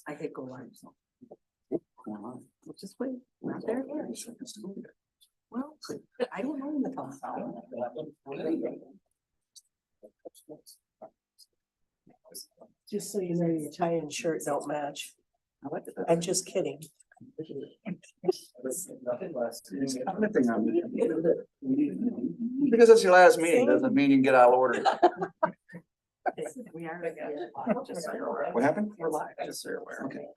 I could go live, so. We'll just wait, not there yet. Well, I don't know in the phone. Just so you know, your tie and shirt don't match. I'm just kidding. Because it's your last meeting, doesn't mean you can get out of order. We are. What happened? We're live, just so you're aware. Okay.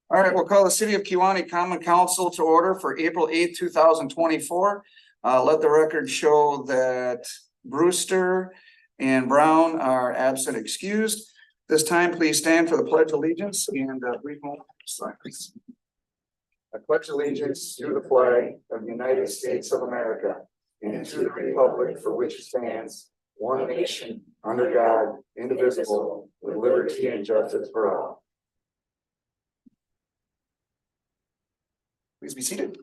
All right, we'll call the City of Kewaunee Common Council to order for April 8th, 2024. Let the record show that Brewster and Brown are absent excused. This time, please stand for the Pledge of Allegiance and brief moment of silence. I pledge allegiance to the flag of the United States of America and to the republic for which it stands, one nation, under God, indivisible, with liberty and justice for all. Please be seated.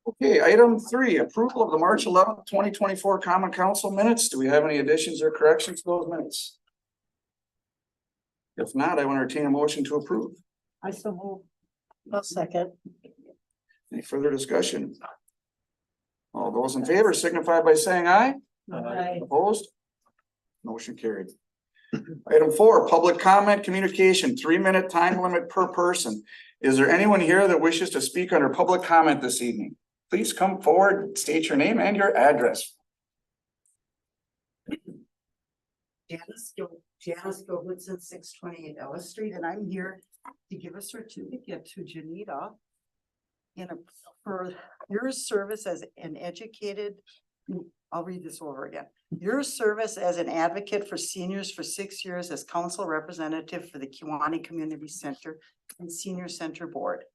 Okay, item 3, approval of the March 11th, 2024 Common Council minutes. Do we have any additions or corrections to those minutes? If not, I will entertain a motion to approve. I so move. I'll second. Any further discussion? All those in favor signify by saying aye. Aye. Opposed? Motion carried. Item 4, public comment communication, 3-minute time limit per person. Is there anyone here that wishes to speak under public comment this evening? Please come forward, state your name and your address. Janice Gilbertson, 628 Ellis Street, and I'm here to give a certificate to Janita for your service as an educated, I'll read this over again. Your service as an advocate for seniors for 6 years as council representative for the Kewaunee Community Center and Senior Center Board.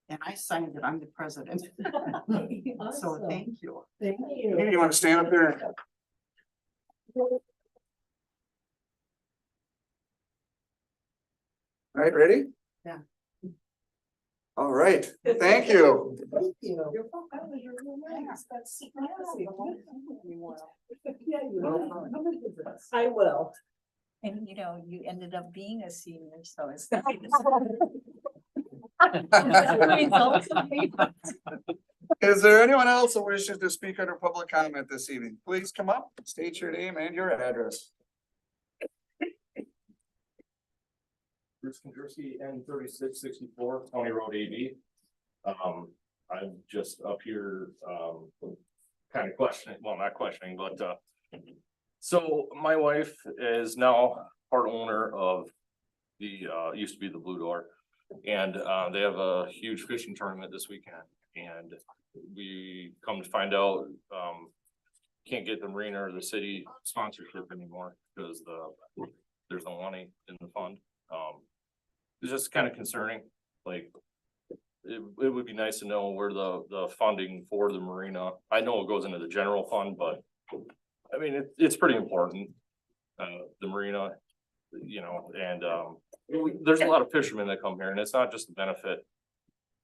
And I signed it, I'm the president. So thank you. Thank you. You want to stand up there? All right, ready? Yeah. All right, thank you. Thank you. I will. And you know, you ended up being a senior, so it's. Nice. Is there anyone else that wishes to speak under public comment this evening? Please come up, state your name and your address. Bruce Kondrowski, N3664, County Road AB. I'm just up here, kind of questioning, well, not questioning, but, so my wife is now part owner of the, used to be the Blue Door. And, they have a huge fishing tournament this weekend. And we come to find out, can't get the marina or the city sponsorship anymore because there's no money in the fund. It's just kind of concerning, like, it would be nice to know where the funding for the marina, I know it goes into the general fund, but I mean, it's pretty important, the marina, you know, and, there's a lot of fishermen that come here and it's not just to benefit,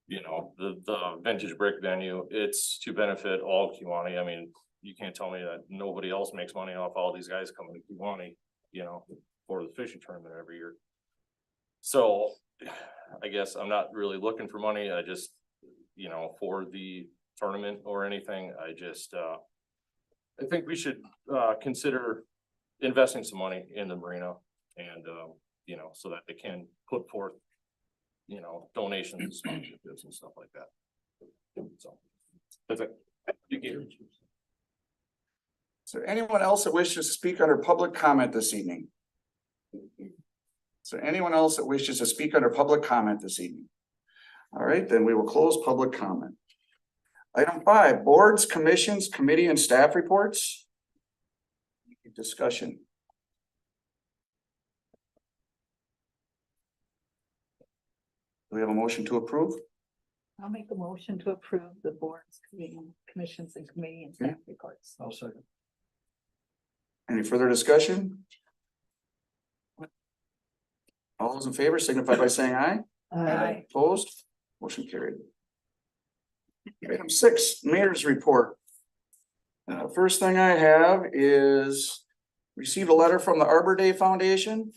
you know, the vintage brick venue, it's to benefit all Kewaunee. I mean, you can't tell me that nobody else makes money off all these guys coming to Kewaunee, you know, for the fishing tournament every year. So I guess I'm not really looking for money. I just, you know, for the tournament or anything, I just, I think we should, consider investing some money in the marina and, you know, so that they can put forth, you know, donations, sponsorships and stuff like that. So that's it. Thank you. Is there anyone else that wishes to speak under public comment this evening? Is there anyone else that wishes to speak under public comment this evening? All right, then we will close public comment. Item 5, boards, commissions, committee and staff reports. Discussion. Do we have a motion to approve? I'll make a motion to approve the boards, commissions and committee and staff reports. I'll second. Any further discussion? All those in favor signify by saying aye. Aye. Opposed? Motion carried. Item 6, mayor's report. First thing I have is received a letter from the Arbor Day Foundation.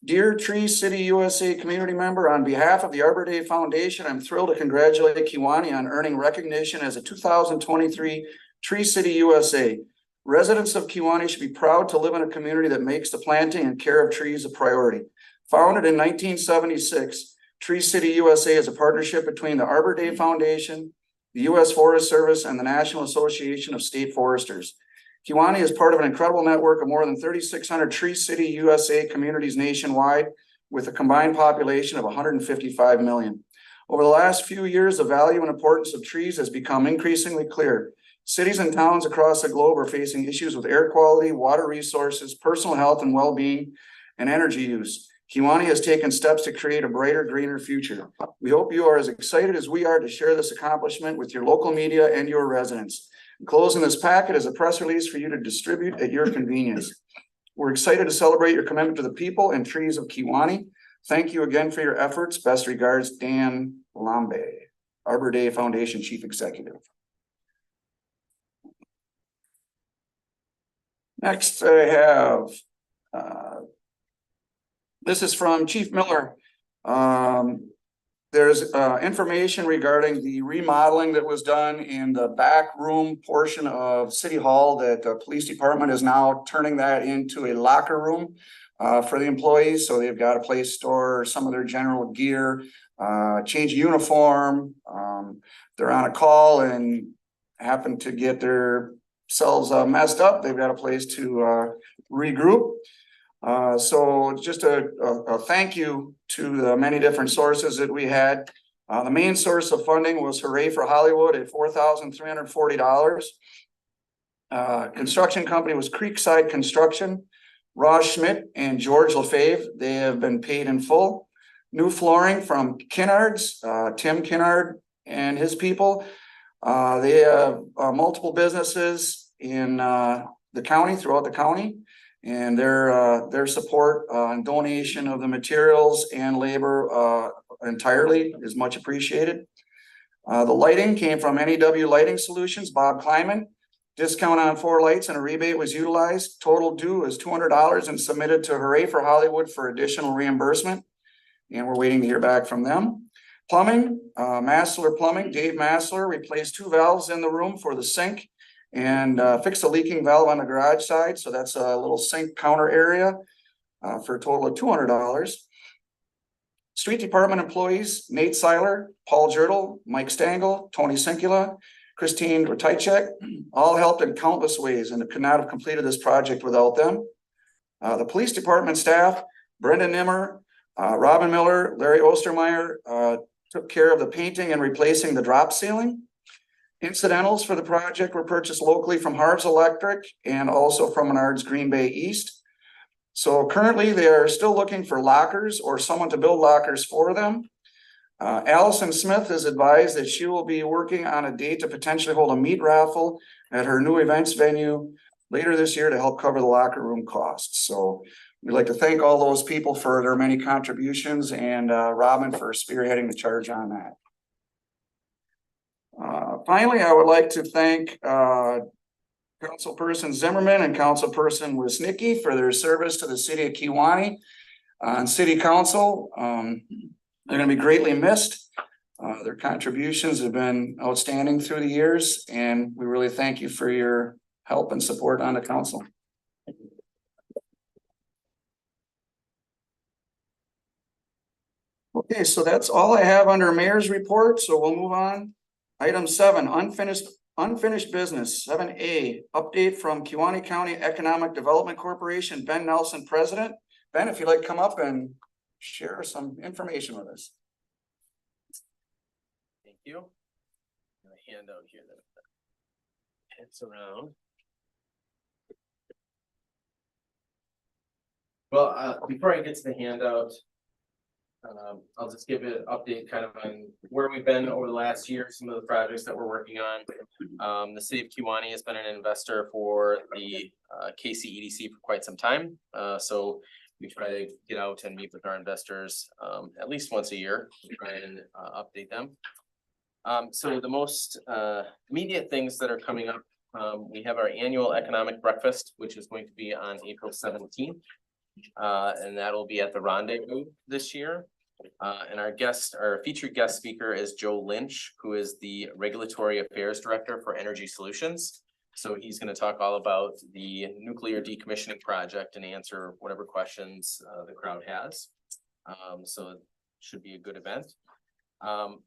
Dear Tree City USA community member, on behalf of the Arbor Day Foundation, I'm thrilled to congratulate Kewaunee on earning recognition as a 2023 Tree City USA. Residents of Kewaunee should be proud to live in a community that makes the planting and care of trees a priority. Founded in 1976, Tree City USA is a partnership between the Arbor Day Foundation, the U.S. Forest Service, and the National Association of State Foresters. Kewaunee is part of an incredible network of more than 3,600 Tree City USA communities nationwide, with a combined population of 155 million. Over the last few years, the value and importance of trees has become increasingly clear. Cities and towns across the globe are facing issues with air quality, water resources, personal health and well-being, and energy use. Kewaunee has taken steps to create a brighter, greener future. We hope you are as excited as we are to share this accomplishment with your local media and your residents. Enclosed in this packet is a press release for you to distribute at your convenience. We're excited to celebrate your commitment to the people and trees of Kewaunee. Thank you again for your efforts. Best regards, Dan Lambe, Arbor Day Foundation Chief Executive. Next, I have, this is from Chief Miller. There's information regarding the remodeling that was done in the back room portion of City Hall that the police department is now turning that into a locker room for the employees. So they've got a place to store some of their general gear, change uniform. They're on a call and happen to get themselves messed up. They've got a place to regroup. So just a thank you to the many different sources that we had. The main source of funding was Hooray for Hollywood at $4,340. Construction company was Creekside Construction, Ross Schmidt and George LaFave. They have been paid in full. New flooring from Kinnard's, Tim Kinnard and his people. They have multiple businesses in the county, throughout the county. And their support and donation of the materials and labor entirely is much appreciated. The lighting came from NEW Lighting Solutions, Bob Kleiman. Discount on 4 lights and a rebate was utilized. Total due is $200 and submitted to Hooray for Hollywood for additional reimbursement. And we're waiting to hear back from them. Plumbing, Massler Plumbing, Dave Massler replaced 2 valves in the room for the sink and fixed a leaking valve on the garage side. So that's a little sink counter area for a total of $200. Street department employees, Nate Seiler, Paul Jerdel, Mike Stangl, Tony Sinkula, Christine Ratajczak, all helped in countless ways and could not have completed this project without them. The police department staff, Brendan Nimmer, Robin Miller, Larry Ostermeyer, took care of the painting and replacing the drop ceiling. Incidentals for the project were purchased locally from Harves Electric and also from Menards Green Bay East. So currently they are still looking for lockers or someone to build lockers for them. Allison Smith has advised that she will be working on a date to potentially hold a meat raffle at her new events venue later this year to help cover the locker room costs. So we'd like to thank all those people for their many contributions and Robin for spearheading the charge on that. Finally, I would like to thank Councilperson Zimmerman and Councilperson Wisnicki for their service to the city of Kewaunee on city council. They're going to be greatly missed. Their contributions have been outstanding through the years, and we really thank you for your help and support on the council. Okay, so that's all I have under mayor's report. So we'll move on. Item 7, unfinished business. 7A, update from Kewaunee County Economic Development Corporation, Ben Nelson, president. Ben, if you'd like to come up and share some information with us. Thank you. A handout here that heads around. Well, before I get to the handout, I'll just give an update kind of on where we've been over the last year, some of the projects that we're working on. The city of Kewaunee has been an investor for the KCEDC for quite some time. So we try to get out and meet with our investors at least once a year to try and update them. So the most immediate things that are coming up we have our annual economic breakfast, which is going to be on April 17th. And that'll be at the Rendezvous this year. And our featured guest speaker is Joe Lynch, who is the Regulatory Affairs Director for Energy Solutions. So he's going to talk all about the nuclear decommissioning project and answer whatever questions the crowd has. So it should be a good event.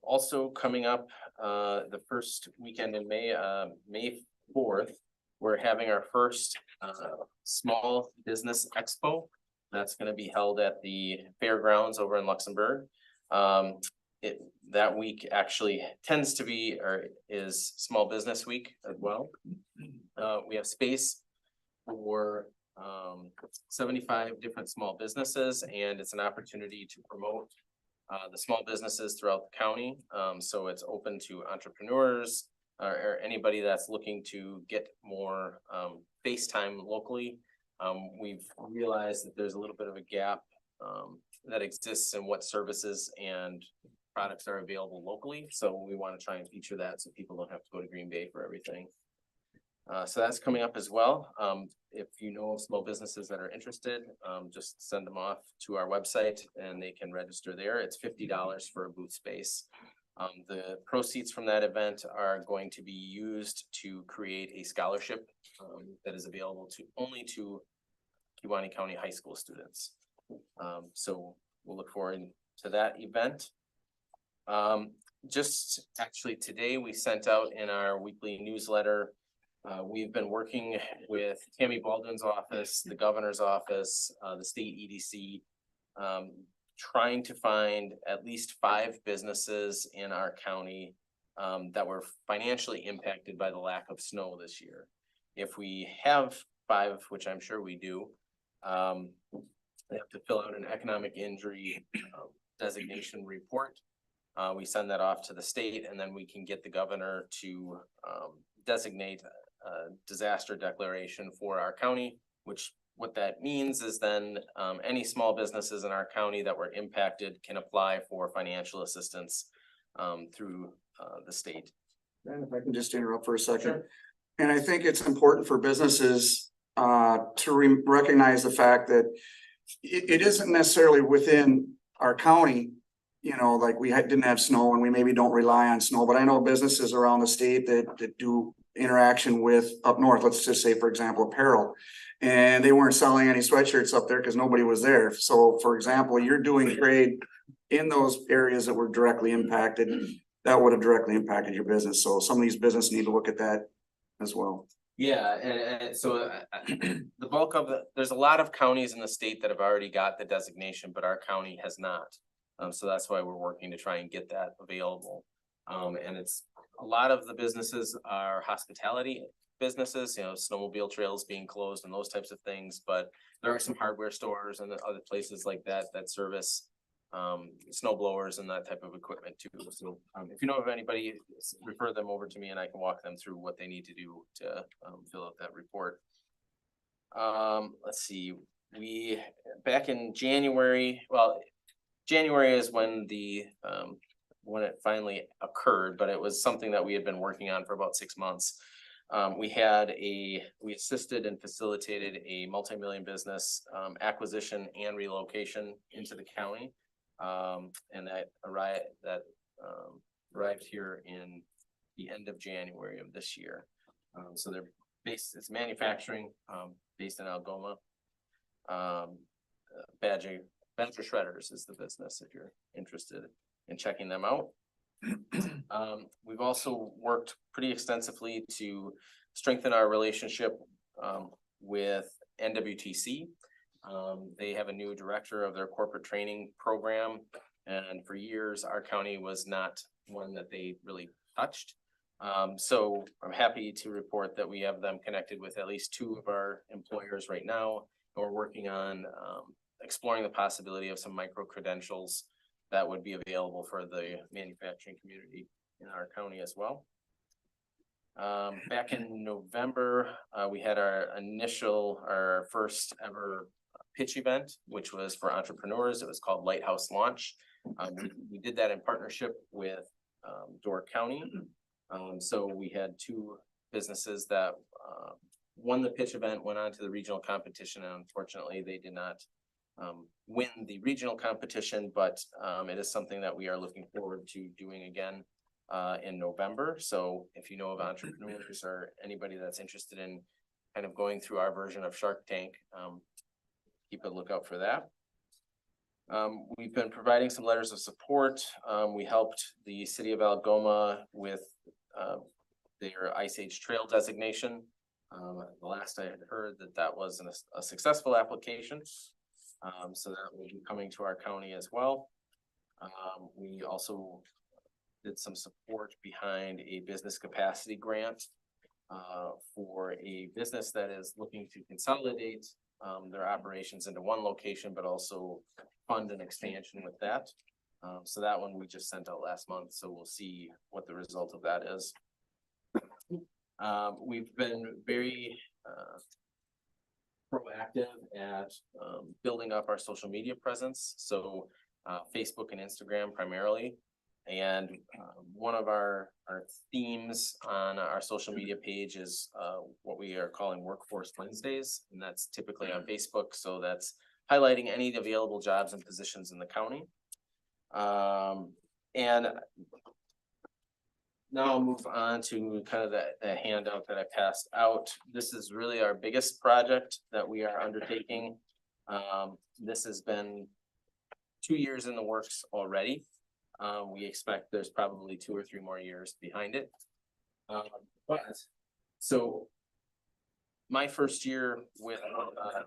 Also coming up the first weekend in May, May 4th, we're having our first small business expo. That's going to be held at the fairgrounds over in Luxembourg. That week actually tends to be or is Small Business Week as well. We have space for 75 different small businesses, and it's an opportunity to promote the small businesses throughout the county. So it's open to entrepreneurs or anybody that's looking to get more face time locally. We've realized that there's a little bit of a gap that exists in what services and products are available locally. So we want to try and feature that so people don't have to go to Green Bay for everything. So that's coming up as well. If you know of small businesses that are interested, just send them off to our website and they can register there. It's $50 for a booth space. The proceeds from that event are going to be used to create a scholarship that is available only to Kewaunee County high school students. So we'll look forward to that event. Just actually today we sent out in our weekly newsletter. We've been working with Tammy Baldwin's office, the governor's office, the state EDC, trying to find at least 5 businesses in our county that were financially impacted by the lack of snow this year. If we have 5, which I'm sure we do, they have to fill out an economic injury designation report. We send that off to the state, and then we can get the governor to designate a disaster declaration for our county, which what that means is then any small businesses in our county that were impacted can apply for financial assistance through the state. And if I can just interrupt for a second. Sure. And I think it's important for businesses to recognize the fact that it isn't necessarily within our county, you know, like we didn't have snow and we maybe don't rely on snow, but I know businesses around the state that do interaction with up north, let's just say, for example, apparel. And they weren't selling any sweatshirts up there because nobody was there. So for example, you're doing trade in those areas that were directly impacted, that would have directly impacted your business. So some of these businesses need to look at that as well. Yeah, and so the bulk of there's a lot of counties in the state that have already got the designation, but our county has not. So that's why we're working to try and get that available. And it's a lot of the businesses are hospitality businesses, you know, snowmobile trails being closed and those types of things. But there are some hardware stores and other places like that that service snow blowers and that type of equipment too. So if you know of anybody, refer them over to me and I can walk them through what they need to do to fill out that report. Let's see, we back in January, well, January is when when it finally occurred, but it was something that we had been working on for about 6 months. We assisted and facilitated a multi-million business acquisition and relocation into the county. And that arrived here in the end of January of this year. So they're it's manufacturing based in Algoma. Badger Shredders is the business if you're interested in checking them out. We've also worked pretty extensively to strengthen our relationship with NWTC. They have a new director of their corporate training program, and for years our county was not one that they really touched. So I'm happy to report that we have them connected with at least 2 of our employers right now, and we're working on exploring the possibility of some micro credentials that would be available for the manufacturing community in our county as well. Back in November, we had our first ever pitch event, which was for entrepreneurs. It was called Lighthouse Launch. We did that in partnership with Door County. So we had 2 businesses that won the pitch event, went on to the regional competition, and unfortunately, they did not win the regional competition, but it is something that we are looking forward to doing again in November. So if you know of entrepreneurs or anybody that's interested in kind of going through our version of Shark Tank, keep a lookout for that. We've been providing some letters of support. We helped the city of Algoma with their Ice Age Trail designation. The last I had heard that was a successful application. So that will be coming to our county as well. We also did some support behind a business capacity grant for a business that is looking to consolidate their operations into one location, but also fund an expansion with that. So that one we just sent out last month, so we'll see what the result of that is. We've been very proactive at building up our social media presence, so Facebook and Instagram primarily. And one of our themes on our social media page is what we are calling Workforce Wednesdays, and that's typically on Facebook. So that's highlighting any available jobs and positions in the county. And now I'll move on to kind of the handout that I passed out. This is really our biggest project that we are undertaking. This has been 2 years in the works already. We expect there's probably 2 or 3 more years behind it. So my first year with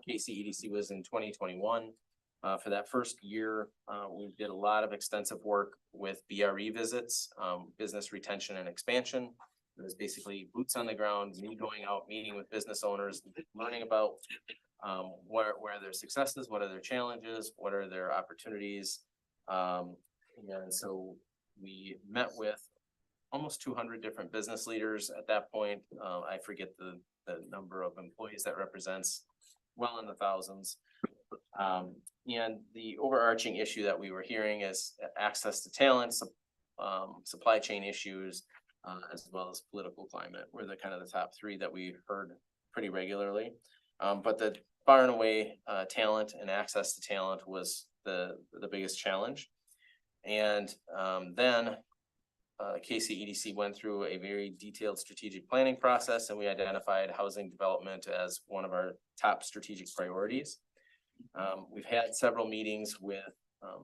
KCEDC was in 2021. For that first year, we did a lot of extensive work with BRE visits, business retention and expansion. It was basically boots on the ground, me going out, meeting with business owners, learning about where are their successes, what are their challenges, what are their opportunities. And so we met with almost 200 different business leaders at that point. I forget the number of employees that represents, well in the thousands. And the overarching issue that we were hearing is access to talent, supply chain issues, as well as political climate were the kind of the top 3 that we heard pretty regularly. But the far and away talent and access to talent was the biggest challenge. And then KCEDC went through a very detailed strategic planning process, and we identified housing development as one of our top strategic priorities. We've had several meetings with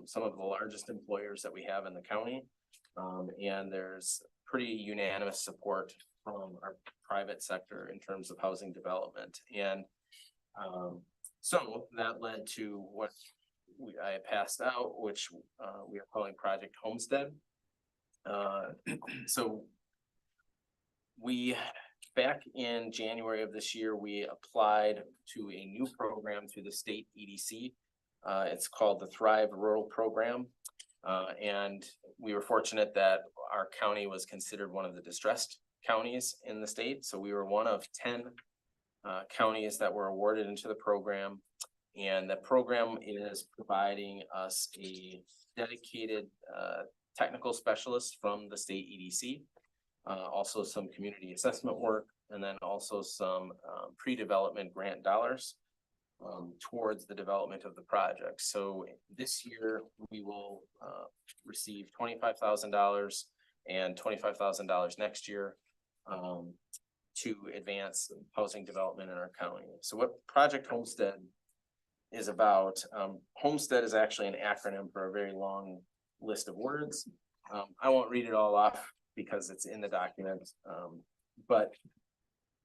some of the largest employers that we have in the county, and there's pretty unanimous support from our private sector in terms of housing development. And so that led to what I passed out, which we are calling Project Homestead. So back in January of this year, we applied to a new program through the state EDC. It's called the Thrive Rural Program. And we were fortunate that our county was considered one of the distressed counties in the state. So we were one of 10 counties that were awarded into the program. And the program is providing us a dedicated technical specialist from the state EDC, also some community assessment work, and then also some pre-development grant dollars towards the development of the project. So this year we will receive $25,000 and $25,000 next year to advance housing development in our county. So what Project Homestead is about, Homestead is actually an acronym for a very long list of words. I won't read it all off because it's in the document. But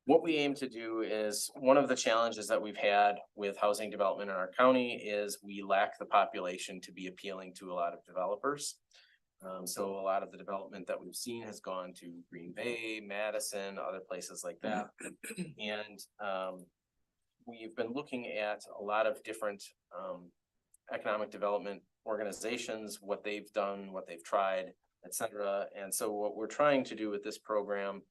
what we aim to do is, one of the challenges that we've had with housing development in our county is we lack the population to be appealing to a lot of developers. So a lot of the development that we've seen has gone to Green Bay, Madison, other places like that. And we've been looking at a lot of different economic development organizations, what they've done, what they've tried, etc. And so what we're trying to do with this program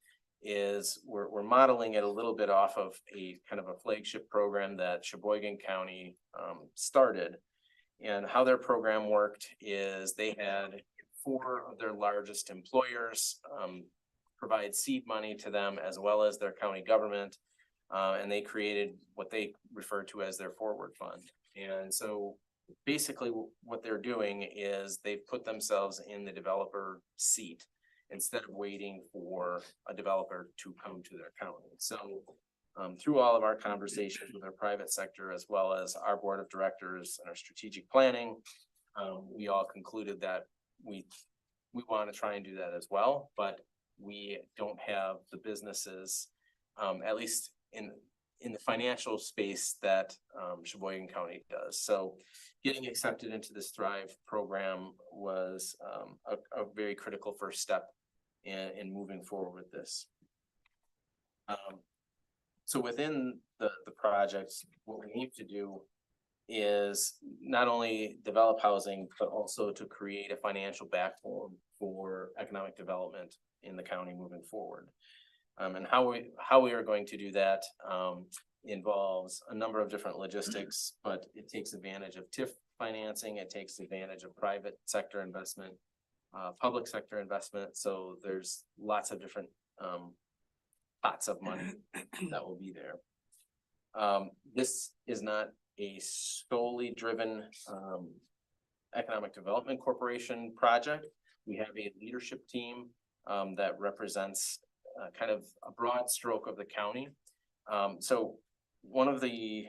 is we're modeling it a little bit off of a kind of a flagship program that Sheboygan County started. And how their program worked is they had 4 of their largest employers provide seed money to them as well as their county government. And they created what they refer to as their forward fund. And so basically what they're doing is they've put themselves in the developer seat instead of waiting for a developer to come to their county. So through all of our conversations with our private sector, as well as our board of directors and our strategic planning, we all concluded that we want to try and do that as well, but we don't have the businesses, at least in the financial space that Sheboygan County does. So getting accepted into this Thrive program was a very critical first step in moving forward with this. So within the projects, what we need to do is not only develop housing, but also to create a financial backbone for economic development in the county moving forward. And how we are going to do that involves a number of different logistics, but it takes advantage of TIF financing, it takes advantage of private sector investment, public sector investment. So there's lots of different pots of money that will be there. This is not a solely driven economic development corporation project. We have a leadership team that represents kind of a broad stroke of the county. So one of the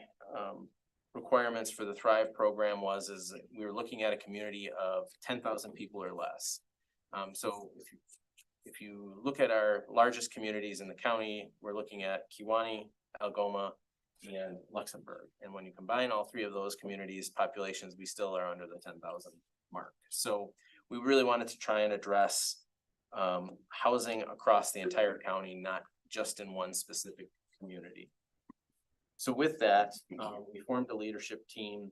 requirements for the Thrive program is we were looking at a community of 10,000 people or less. So if you look at our largest communities in the county, we're looking at Kewaunee, Algoma, and Luxembourg. And when you combine all three of those communities' populations, we still are under the 10,000 mark. So we really wanted to try and address housing across the entire county, not just in one specific community. So with that, we formed a leadership team.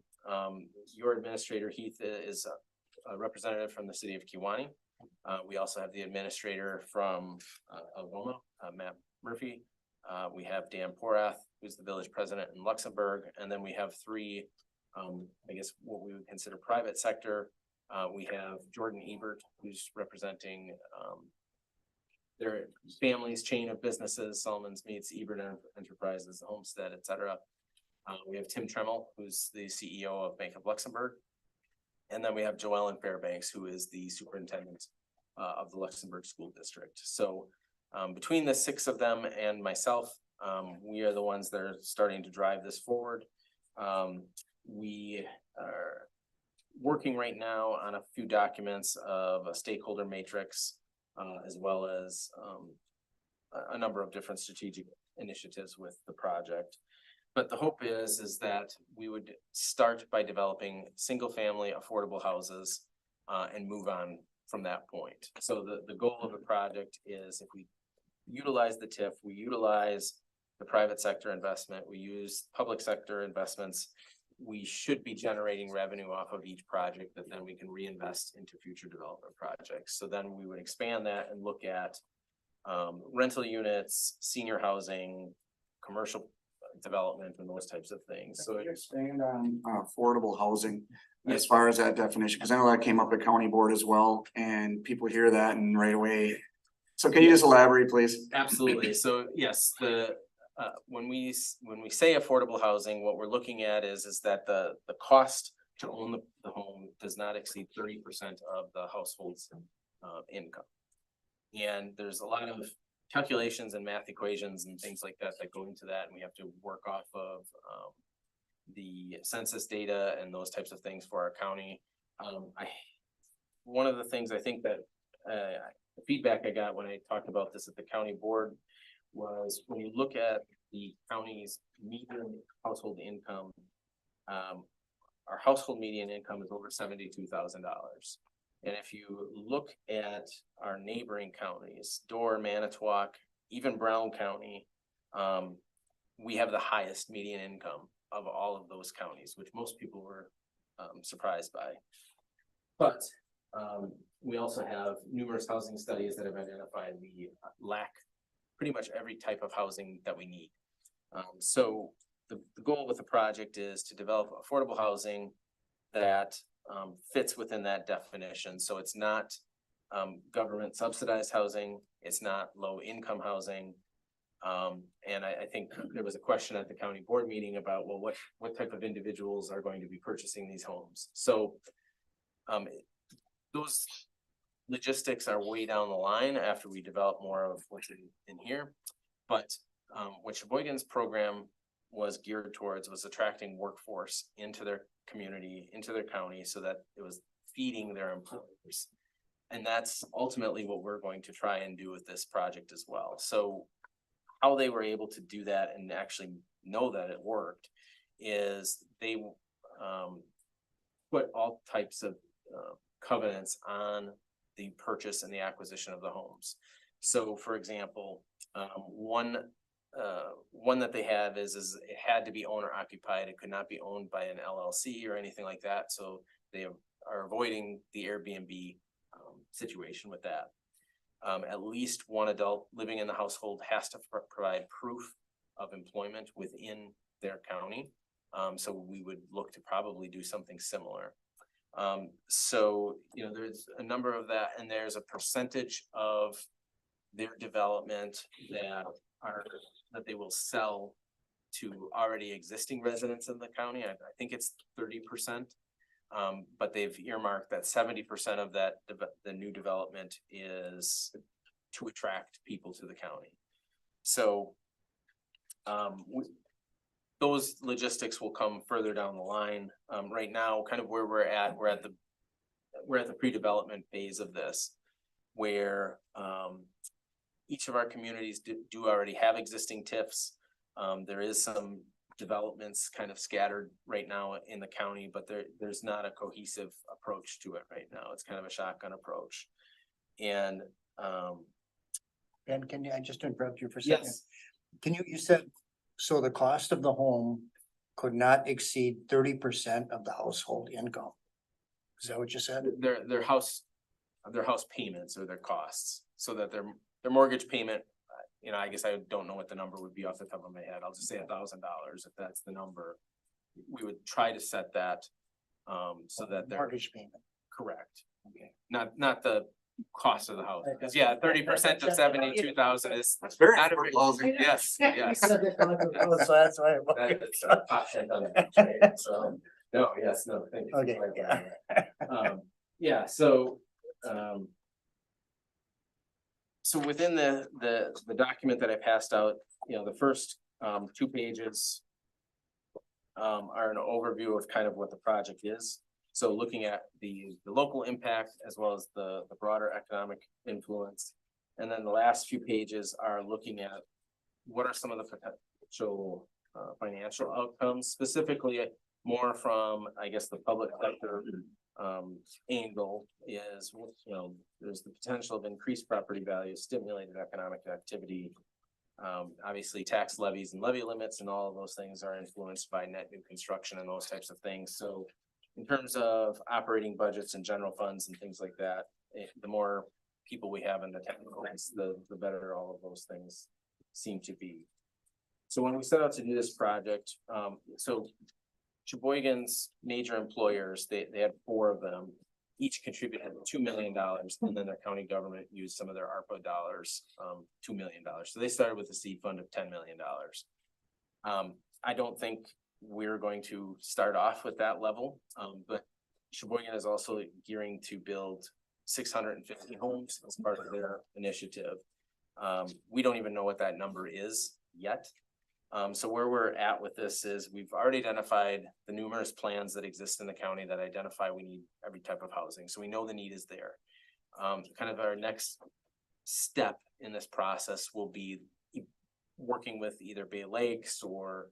Your administrator, Heath, is a representative from the city of Kewaunee. We also have the administrator from Algoma, Matt Murphy. We have Dan Porath, who's the village president in Luxembourg. And then we have three, I guess what we would consider private sector. We have Jordan Ebert, who's representing their family's chain of businesses, Solomon's Meats, Ebert Enterprises, Homestead, etc. We have Tim Tremmel, who's the CEO of Bank of Luxembourg. And then we have Joellen Fairbanks, who is the superintendent of the Luxembourg School District. So between the six of them and myself, we are the ones that are starting to drive this forward. We are working right now on a few documents of a stakeholder matrix, as well as a number of different strategic initiatives with the project. But the hope is that we would start by developing single family affordable houses and move on from that point. So the goal of the project is, if we utilize the TIF, we utilize the private sector investment, we use public sector investments, we should be generating revenue off of each project that then we can reinvest into future development projects. So then we would expand that and look at rental units, senior housing, commercial development, and those types of things. So Can you expand on affordable housing as far as that definition? Because I know that came up at county board as well, and people hear that and right away. So can you just elaborate, please? Absolutely. So yes, when we say affordable housing, what we're looking at is that the cost to own the home does not exceed 30% of the household's income. And there's a lot of calculations and math equations and things like that that go into that, and we have to work off of the census data and those types of things for our county. One of the things I think that the feedback I got when I talked about this at the county board was, when you look at the county's median household income, our household median income is over $72,000. And if you look at our neighboring counties, Door, Manitowoc, even Brown County, we have the highest median income of all of those counties, which most people were surprised by. But we also have numerous housing studies that have identified we lack pretty much every type of housing that we need. So the goal with the project is to develop affordable housing that fits within that definition. So it's not government subsidized housing, it's not low income housing. And I think there was a question at the county board meeting about, well, what type of individuals are going to be purchasing these homes? So, those logistics are way down the line after we develop more of what's in here. But, what Sheboygan's program was geared towards was attracting workforce into their community, into their county, so that it was feeding their employers. And that's ultimately what we're going to try and do with this project as well. So how they were able to do that and actually know that it worked is they put all types of covenants on the purchase and the acquisition of the homes. So for example, one that they have is it had to be owner occupied. It could not be owned by an LLC or anything like that. So they are avoiding the Airbnb situation with that. At least one adult living in the household has to provide proof of employment within their county. So we would look to probably do something similar. So, you know, there's a number of that, and there's a percentage of their development that they will sell to already existing residents in the county. I think it's 30%. But they've earmarked that 70% of that, the new development is to attract people to the county. So, those logistics will come further down the line. Right now, kind of where we're at the pre-development phase of this, where, each of our communities do already have existing TIFs. There is some developments kind of scattered right now in the county, but there's not a cohesive approach to it right now. It's kind of a shotgun approach. And And I just interrupt you for a second? yes, You said, so the cost of the home could not exceed 30% of the household income? Is that what you said? their house payments or their costs, so that their mortgage payment, you know, I guess I don't know what the number would be off the top of my head. I'll just say $1,000 if that's the number. We would try to set that so that they're Mortgage payment. correct. Okay. Not the cost of the house, because 30% of 72,000 is That's very not a affordable big- housing. yes, yes. So that's why. That's a option on the trade, so, no, yes, no, thank you. Okay, yeah. Yeah, so, so within the document that I passed out, you know, the first, 2 pages are an overview of kind of what the project is. So looking at the local impact as well as the broader economic influence. And then the last few pages are looking at what are some of the potential financial outcomes, specifically more from, I guess, the public sector angle is, you know, there's the potential of increased property values, stimulated economic activity. Obviously tax levies and levy limits and all of those things are influenced by net new construction and those types of things. So in terms of operating budgets and general funds and things like that, the more people we have in the technical, the better all of those things seem to be. So when we set out to do this project, so Sheboygan's major employers, they had 4 of them, each contributed $2 million, and then their county government used some of their ARPA dollars, $2 million. So they started with a seed fund of $10 million. I don't think we're going to start off with that level, but Sheboygan is also gearing to build 650 homes as part of their initiative. We don't even know what that number is yet. So where we're at with this is we've already identified the numerous plans that exist in the county that identify we need every type of housing. So we know the need is there. Kind of our next step in this process will be working with either Bay Lakes or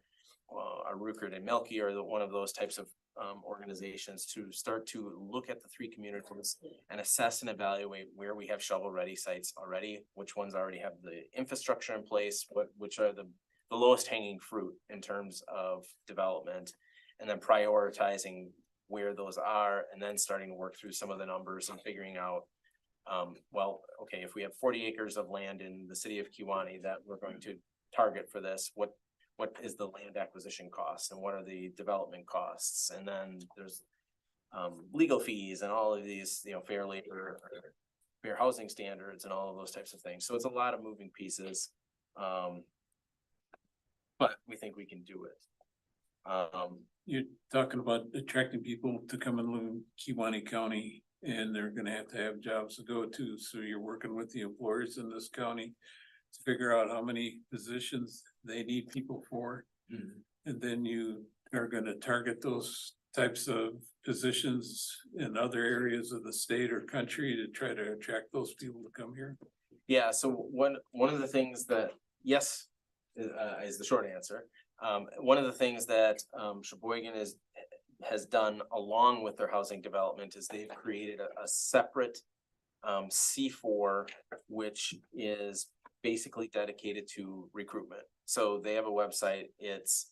Ruckert and Melky or one of those types of organizations to start to look at the 3 communities and assess and evaluate where we have shovel-ready sites already, which ones already have the infrastructure in place, which are the lowest hanging fruit in terms of development, and then prioritizing where those are, and then starting to work through some of the numbers and figuring out, well, okay, if we have 40 acres of land in the city of Kewaunee that we're going to target for this, what is the land acquisition cost and what are the development costs? And then there's legal fees and all of these, you know, fair labor, fair housing standards and all of those types of things. So it's a lot of moving pieces. But we think we can do it. You're talking about attracting people to come and live in Kewaunee County, and they're gonna have to have jobs to go to, so you're working with the employers in this county to figure out how many positions they need people for. And then you are gonna target those types of positions in other areas of the state or country to try to attract those people to come here. Yeah, so one of the things that, yes, is the short answer. One of the things that Sheboygan has done along with their housing development is they've created a separate C4, which is basically dedicated to recruitment. So they have a website, it's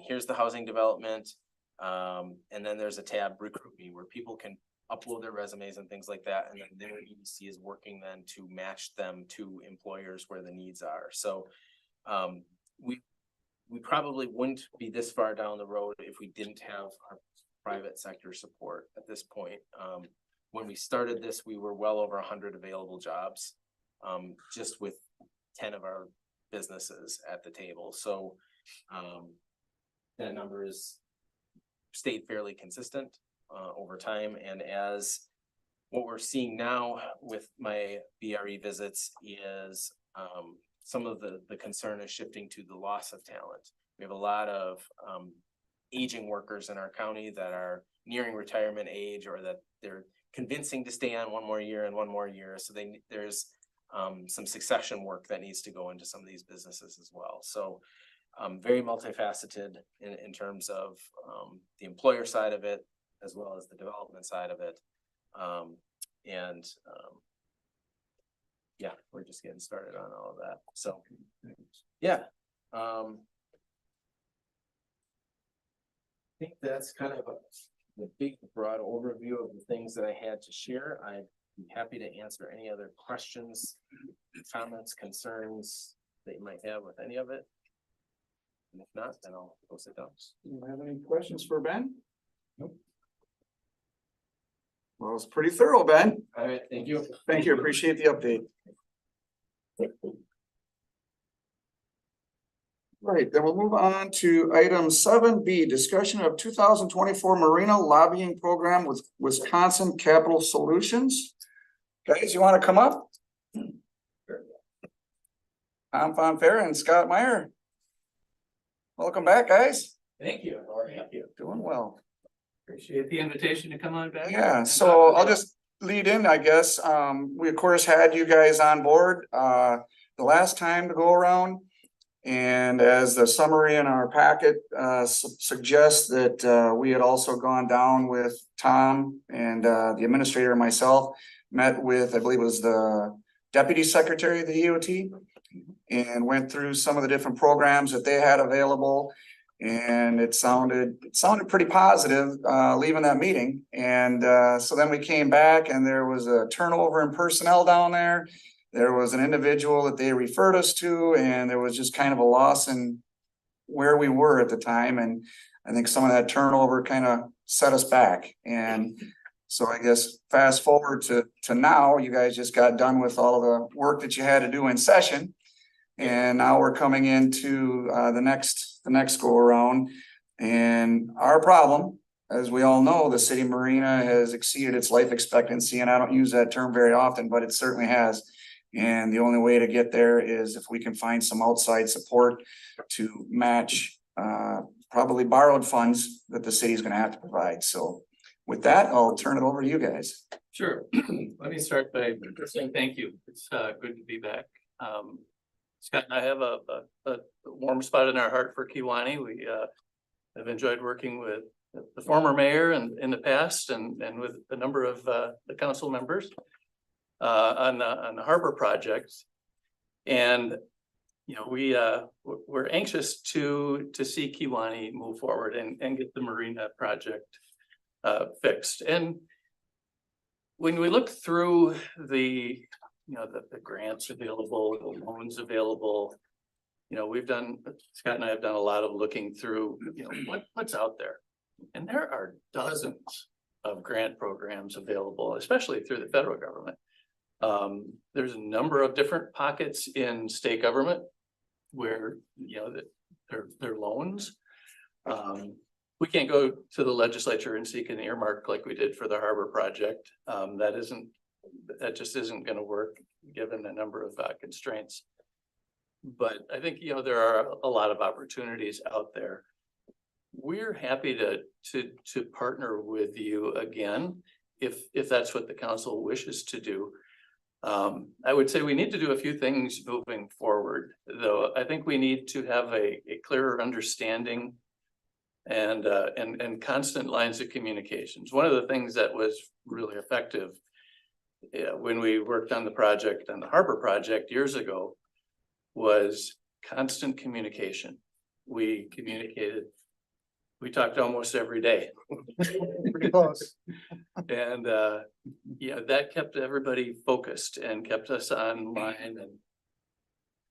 here's the housing development, and then there's a tab, Recruit Me, where people can upload their resumes and things like that, and then their EDC is working then to match them to employers where the needs are. So we probably wouldn't be this far down the road if we didn't have our private sector support at this point. When we started this, we were well over 100 available jobs, just with 10 of our businesses at the table. So that number has stayed fairly consistent over time. And as what we're seeing now with my BRE visits is some of the concern is shifting to the loss of talent. We have a lot of aging workers in our county that are nearing retirement age, or that they're convincing to stay on one more year and one more year. So there's some succession work that needs to go into some of these businesses as well. So very multifaceted in terms of the employer side of it, as well as the development side of it. Yeah, we're just getting started on all of that. So, yeah. I think that's kind of the big broad overview of the things that I had to share. I'd be happy to answer any other questions, comments, concerns that you might have with any of it. And if not, then I'll go sit down. Do you have any questions for Ben? Nope. Well, it's pretty thorough, Ben. All right, thank you. Thank you. Appreciate the update. Right, then we'll move on to item 7B, discussion of 2024 Marina Lobbying Program with Wisconsin Capital Solutions. Guys, you want to come up? Tom Fonfair and Scott Meyer. Welcome back, guys. Thank you. How are you? Doing well. Appreciate the invitation to come on back. Yeah, so I'll just lead in, I guess. We of course had you guys on board the last time to go around. And as the summary in our packet suggests that we had also gone down with Tom and the administrator and myself, met with, I believe it was the deputy secretary of the EOT, and went through some of the different programs that they had available. And it sounded pretty positive leaving that meeting. And so then we came back and there was a turnover in personnel down there. There was an individual that they referred us to, and there was just kind of a loss in where we were at the time. And I think some of that turnover kind of set us back. And so I guess fast forward to now, you guys just got done with all of the work that you had to do in session. And now we're coming into the next go around. And our problem, as we all know, the city marina has exceeded its life expectancy. And I don't use that term very often, but it certainly has. And the only way to get there is if we can find some outside support to match probably borrowed funds that the city is going to have to provide. So with that, I'll turn it over to you guys. Sure. Let me start by saying thank you. It's good to be back. Scott and I have a warm spot in our heart for Kewaunee. We have enjoyed working with the former mayor and in the past and with a number of the council members on the harbor project. And you know, we're anxious to see Kewaunee move forward and get the marina project fixed. And when we look through the grants available, the loans available, Scott and I have done a lot of looking through, what's out there. And there are dozens of grant programs available, especially through the federal government, There's a number of different pockets in state government where, you know, that they're loans. We can't go to the legislature and seek an earmark like we did for the harbor project. That just isn't gonna work given the number of constraints. But I think, you know, there are a lot of opportunities out there. We're happy to partner with you again, if that's what the council wishes to do. I would say we need to do a few things moving forward, though. I think we need to have a clearer understanding and constant lines of communications. One of the things that was really effective when we worked on the project, on the harbor project years ago, was constant communication. We communicated, we talked almost every day. Pretty close. And yeah, that kept everybody focused and kept us online. And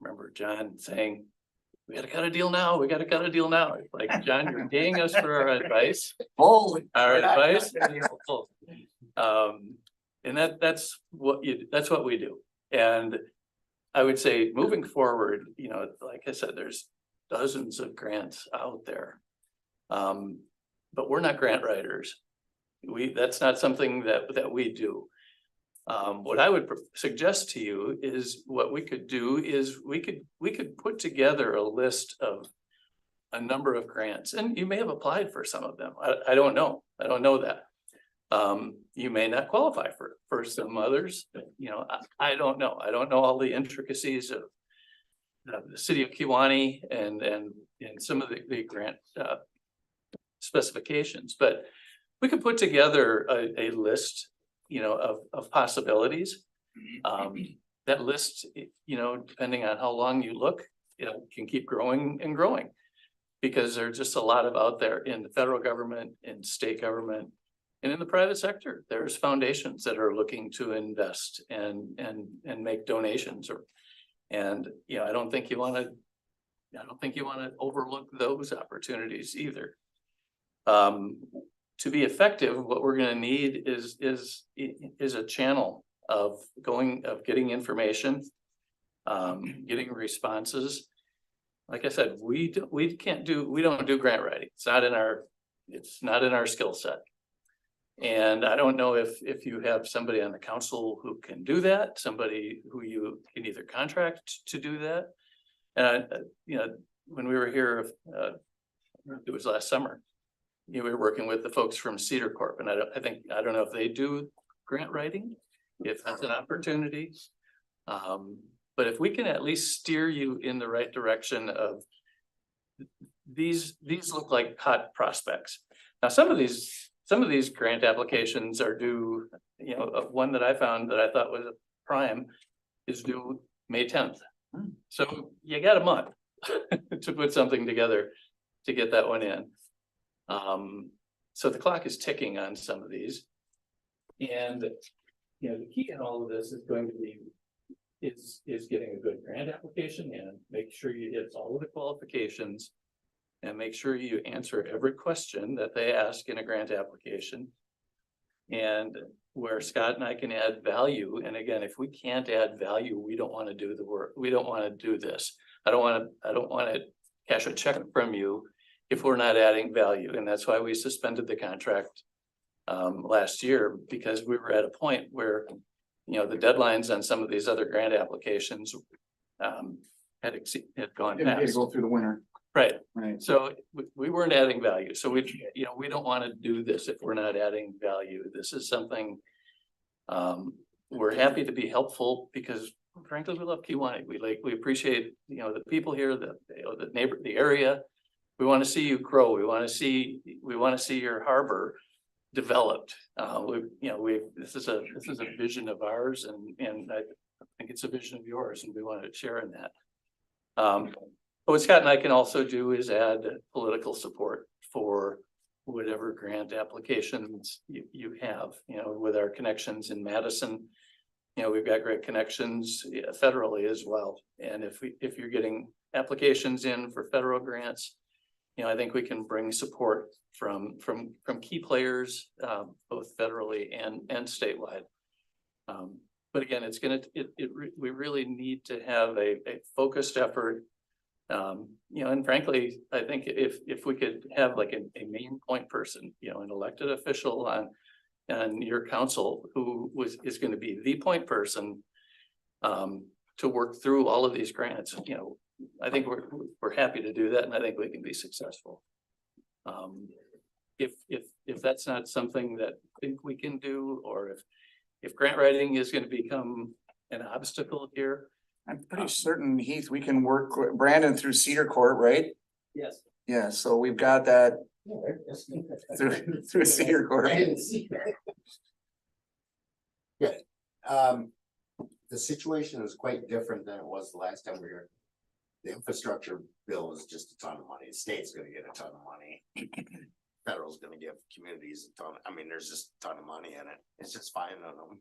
remember John saying, we gotta cut a deal now, we gotta cut a deal now. It's like, John, you're paying us for our advice. Holy. Our advice. And that's what we do. And I would say moving forward, you know, like I said, there's dozens of grants out there. But we're not grant writers. That's not something that we do. What I would suggest to you is what we could do is we could put together a list of a number of grants, and you may have applied for some of them. I don't know. I don't know that. You may not qualify for some others, you know, I don't know. I don't know all the intricacies of the city of Kewaunee and some of the grant specifications, but we could put together a list, you know, of possibilities. That list, you know, depending on how long you look, it can keep growing and growing, because there's just a lot of out there in the federal government, in state government, and in the private sector. There's foundations that are looking to invest and make donations, and you know, I don't think you want to overlook those opportunities either. To be effective, what we're going to need is a channel of getting information, getting responses. Like I said, we don't do grant writing. It's not in our skill set. And I don't know if you have somebody on the council who can do that, somebody who you can either contract to do that. And you know, when we were here, it was last summer, you know, we were working with the folks from Cedar Corp, and I don't know if they do grant writing, if that's an opportunity. But if we can at least steer you in the right direction of these look like hot prospects. Now, some of these grant applications are due, you know, one that I found that I thought was a prime is due May 10th. So you got a month to put something together to get that one in. So the clock is ticking on some of these. And, you know, the key in all of this is going to be is getting a good grant application and make sure you hit all of the qualifications and make sure you answer every question that they ask in a grant application. And where Scott and I can add value. And again, if we can't add value, we don't want to do the work. We don't want to do this. I don't want to cash a check from you if we're not adding value. And that's why we suspended the contract last year, because we were at a point where, you know, the deadlines on some of these other grant applications had gone past. Go through the winter. Right. Right. So we weren't adding value. So we don't want to do this if we're not adding value. This is something we're happy to be helpful because frankly, we love Kewaunee. We appreciate, you know, the people here, the area. We want to see you grow. We want to see your harbor developed. This is a vision of ours, and I think it's a vision of yours, and we want to share in that. But what Scott and I can also do is add political support for whatever grant applications you have, you know, with our connections in Madison. You know, we've got great connections federally as well. And if you're getting applications in for federal grants, you know, I think we can bring support from key players, both federally and statewide. but again, it's gonna, we really need to have a focused effort. You know, and frankly, I think if we could have like a main point person, you know, an elected official on your council who is gonna be the point person to work through all of these grants, you know, I think we're happy to do that, and I think we can be successful. If that's not something that I think we can do, or if grant writing is gonna become an obstacle here. I'm pretty certain, Heath, we can work with Brandon through Cedar Court, right? Yes. Yeah, so we've got that through Cedar Court. The situation is quite different than it was the last time we were here. The infrastructure bill is just a ton of money. The state's gonna get a ton of money. Federal's gonna give communities a ton, I mean, there's just a ton of money in it. It's just finding them,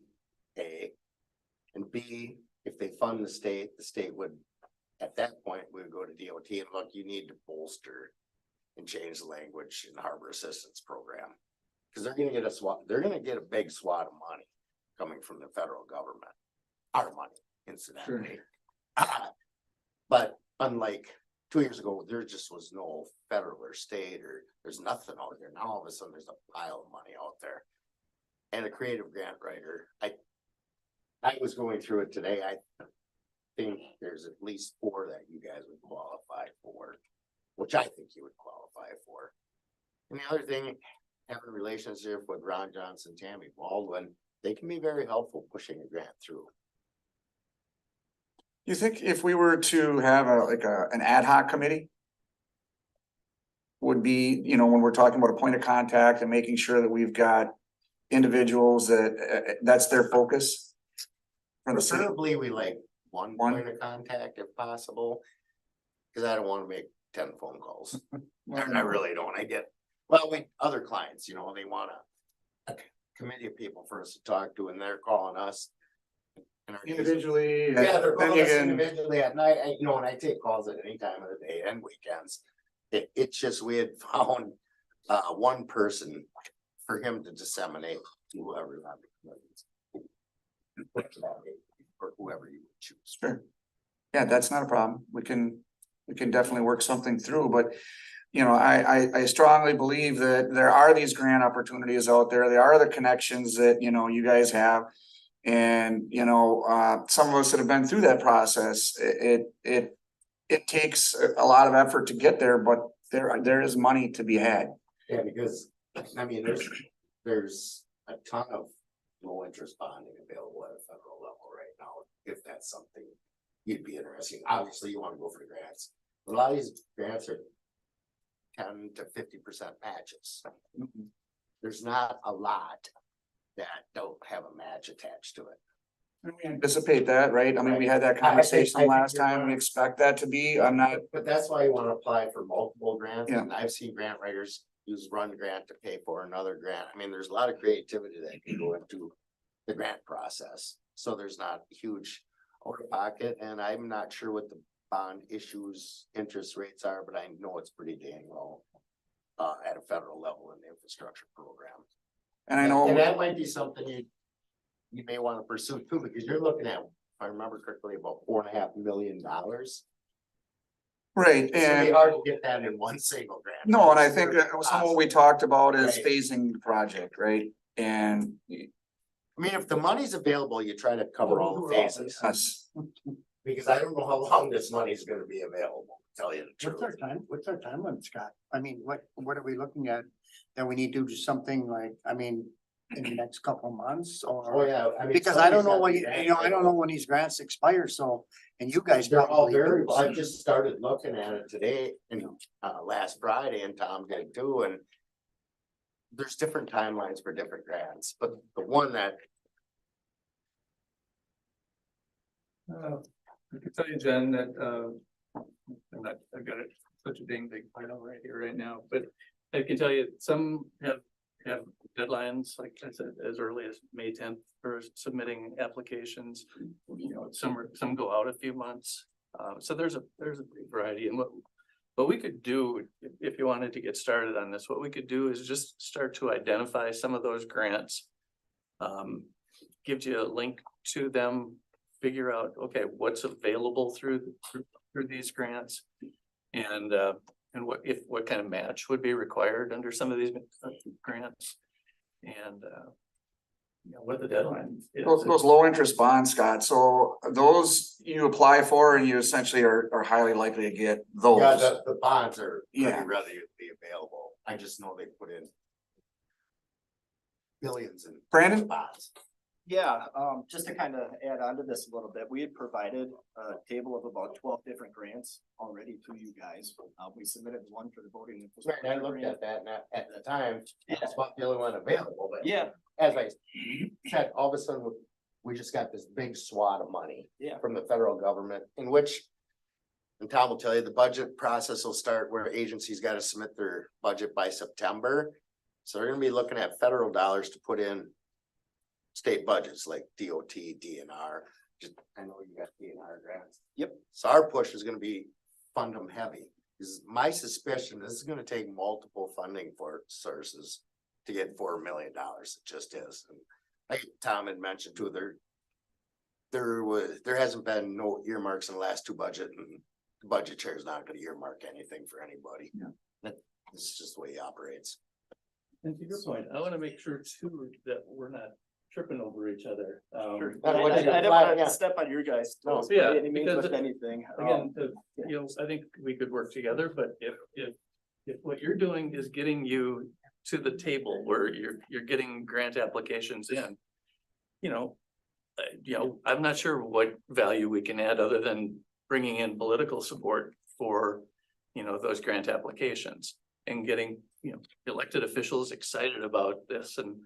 A. And B, if they fund the state would, at that point, we would go to DOT and look, you need to bolster and change the language in the harbor assistance program. Cause they're gonna get a big swat of money coming from the federal government. Our money, incidentally. But unlike 2 years ago, there just was no federal or state, or there's nothing out there. Now all of a sudden there's a pile of money out there. And a creative grant writer, I was going through it today. I think there's at least 4 that you guys would qualify for, which I think you would qualify for. And the other thing, having a relationship with Ron Johnson, Tammy Baldwin, they can be very helpful pushing a grant through. You think if we were to have an ad hoc committee? Would be, you know, when we're talking about a point of contact and making sure that we've got individuals that's their focus. From the city. Preferably we like one point of contact if possible. Cause I don't wanna make 10 phone calls. I really don't. Other clients, you know, they want a committee of people for us to talk to, and they're calling us. Individually. Yeah, they're calling us again, individually at night, and I take calls at any time of the day and weekends. It's just, we had found one person for him to disseminate to whoever. Or whoever you would choose. Sure. Yeah, that's not a problem. We can definitely work something through, but. You know, I strongly believe that there are these grant opportunities out there. There are the connections that, you know, you guys have. And, you know, some of us that have been through that process, it takes a lot of effort to get there, but there is money to be had. Yeah, because, I mean, there's a ton of low interest bonding available at a federal level right now, if that's something you'd be interested in. Obviously, you want to go for the grants. A lot of these grants are 10 to 50% matches. There's not a lot that don't have a match attached to it. We anticipate that, right? I mean, we had that conversation last time. We expect that to be, But that's why you want to apply for multiple grants. Yeah. And I've seen grant writers use one grant to pay for another grant. I mean, there's a lot of creativity that can go into the grant process. So there's not huge out of pocket, and I'm not sure what the bond issues interest rates are, but I know it's pretty dang low at a federal level in the infrastructure program. and I know. And that might be something you may want to pursue too, because you're looking at, if I remember correctly, about $4.5 million. Right, It's gonna be and hard to get that in one single grant. no, and I think that some of what we talked about is Right. phasing the project, right? And I mean, if the money's available, you try to cover all the phases, us, because I don't know how long this money is gonna be available, to tell you the What's our truth. what's our timeline, Scott? I mean, what are we looking at? That we need to do something like, I mean, in the next couple of months Oh, or? yeah. I mean, Because I don't know when, somebody's gotta be you know, I don't know grant when these grants expire, so, and you guys They're all probably very, do. I just started looking at it today and last Friday, and Tom did too, and there's different timelines for different grants, but the one that I can tell you, Jen, that, I've got it, such a dang big pile right here right now, but I can tell you, some have deadlines, like I said, as early as May 10th for submitting applications. You know, some go out a few months. So there's a big variety, and what we could do, if you wanted to get started on this, what we could do is just start to identify some of those grants. gives you a link to them, figure out, okay, what's available through these grants. And what kind of match would be required under some of these grants. And what the deadline is. Those low interest bonds, Scott, so those you apply for and you essentially are highly likely to get those. Yeah, the bonds are pretty Yeah. readily available. I just know they put in billions in Brandon? bonds. Yeah, just to kind of add on to this a little bit, we had provided a table of about 12 different grants already to you guys. We submitted one for the voting. Right, infrastructure I looked grant. at that and at the time, that's about the only one available, but Yeah, as I said, all of a sudden, we just got this big swat of money. Yeah. From the federal government, in which, and Tom will tell you, the budget process will start where agencies gotta submit their budget by September. So they're gonna be looking at federal dollars to put in state budgets like DOT, DNR, just, I know you got DNR grants. Yep. So our push is gonna be fund them heavy, is my suspicion, this is gonna take multiple funding for sources to get $4 million, it just is. And like Tom had mentioned too, there hasn't been no earmarks in the last two budget, and the budget chair is not gonna earmark anything for anybody. Yeah. It's just the way he operates. And to your point, I wanna make sure too that we're not tripping over each other. sure. But I what I is it? didn't want Yeah. to step on your guys' toes, Yeah, by any means because with anything. Again, I think we could work together, but if what you're doing is getting you to the table where you're getting grant applications in, I'm not sure what value we can add other than bringing in political support for, those grant applications and getting, elected officials excited about this. And,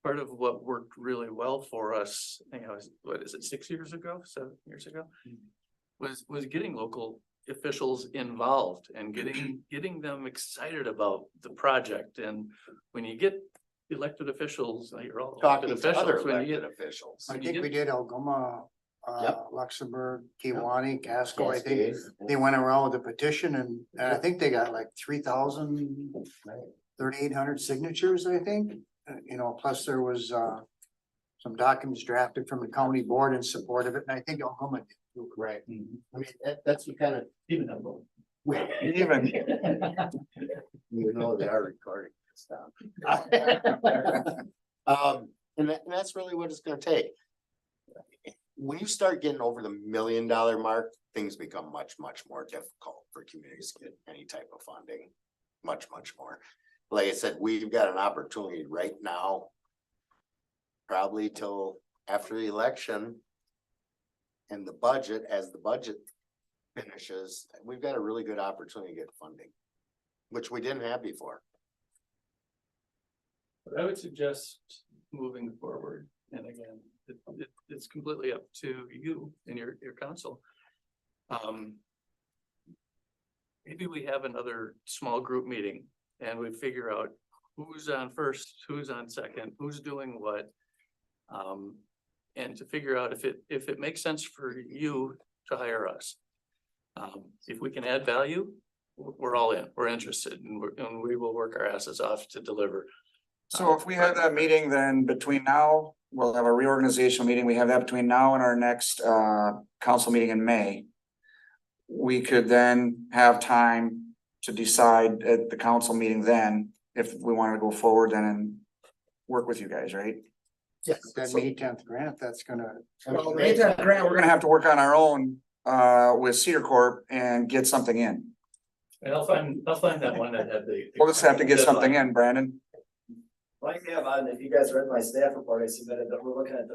part of what worked really well for us, what is it, 6 years ago, 7 years ago? Was getting local officials involved and getting them excited about the project. And when you get elected officials, you're all elected Talking to other officials, when you elected get, officials. I When you think get- we did Algoma, Yep. Luxembourg, Kewaunee, Casco, I think. Cascade. They went around with a petition and I think they got like 3,000, 3,800 signatures, I think. Plus there was some documents drafted from the county board in support of it, and I think Algoma did too. Right. I mean, that's what kind of, even though. Even, you know, they are recording this stuff. And that's really what it's gonna take. When you start getting over the $1 million mark, things become much, much more difficult for communities to get any type of funding. Much, much more. Like I said, we've got an opportunity right now. Probably till after the election. And the budget, as the budget finishes, we've got a really good opportunity to get funding. Which we didn't have before. But I would suggest moving forward, and again, it's completely up to you and your council. Maybe we have another small group meeting and we figure out who's on first, who's on second, who's doing what. And to figure out if it makes sense for you to hire us. If we can add value, we're all in, we're interested, and we will work our asses off to deliver. so if we have that meeting, then between now, we'll have a reorganizational meeting, we have that between now and our next council meeting in May. We could then have time to decide at the council meeting then, if we wanted to go forward then and work with you guys, right? Yes. That May 10th grant, that's gonna, Well, the Maytag grant, we're gonna have to work on our own with Cedar Corp and get something in. And I'll find that one that had the. We'll just have to get something in, Brandon. Like I have on, if you guys read my staff report, I submitted that we're looking at the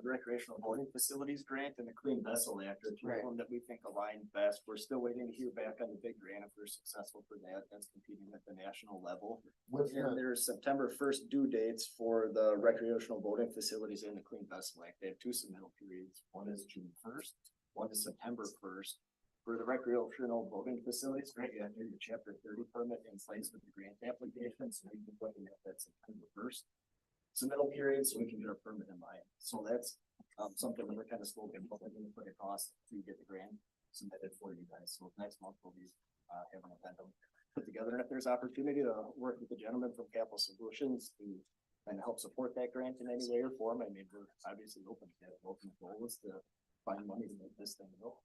recreational voting facilities grant and the Clean Vessel Act, are two of them that we think align best. We're still waiting to hear back on the big grant if we're successful for that. That's competing at the national level. And there's September 1st due dates for the recreational voting facilities and the Clean Vessel Act. They have two submittal periods. One is June 1st, one is September 1st. For the recreational voting facilities, grant, you have your chapter 30 permit in place with the grant application, so we can put in that September 1st submittal period, so we can get our permit in line. So that's something that we're kind of scoping, but we're gonna put a cost to get the grant submitted for you guys. So next month we'll be having a event put together, and if there's opportunity to work with the gentleman from Capital Solutions to and help support that grant in any way or form, I mean, we're obviously open to that. Ultimate goal is to find money to make this thing go.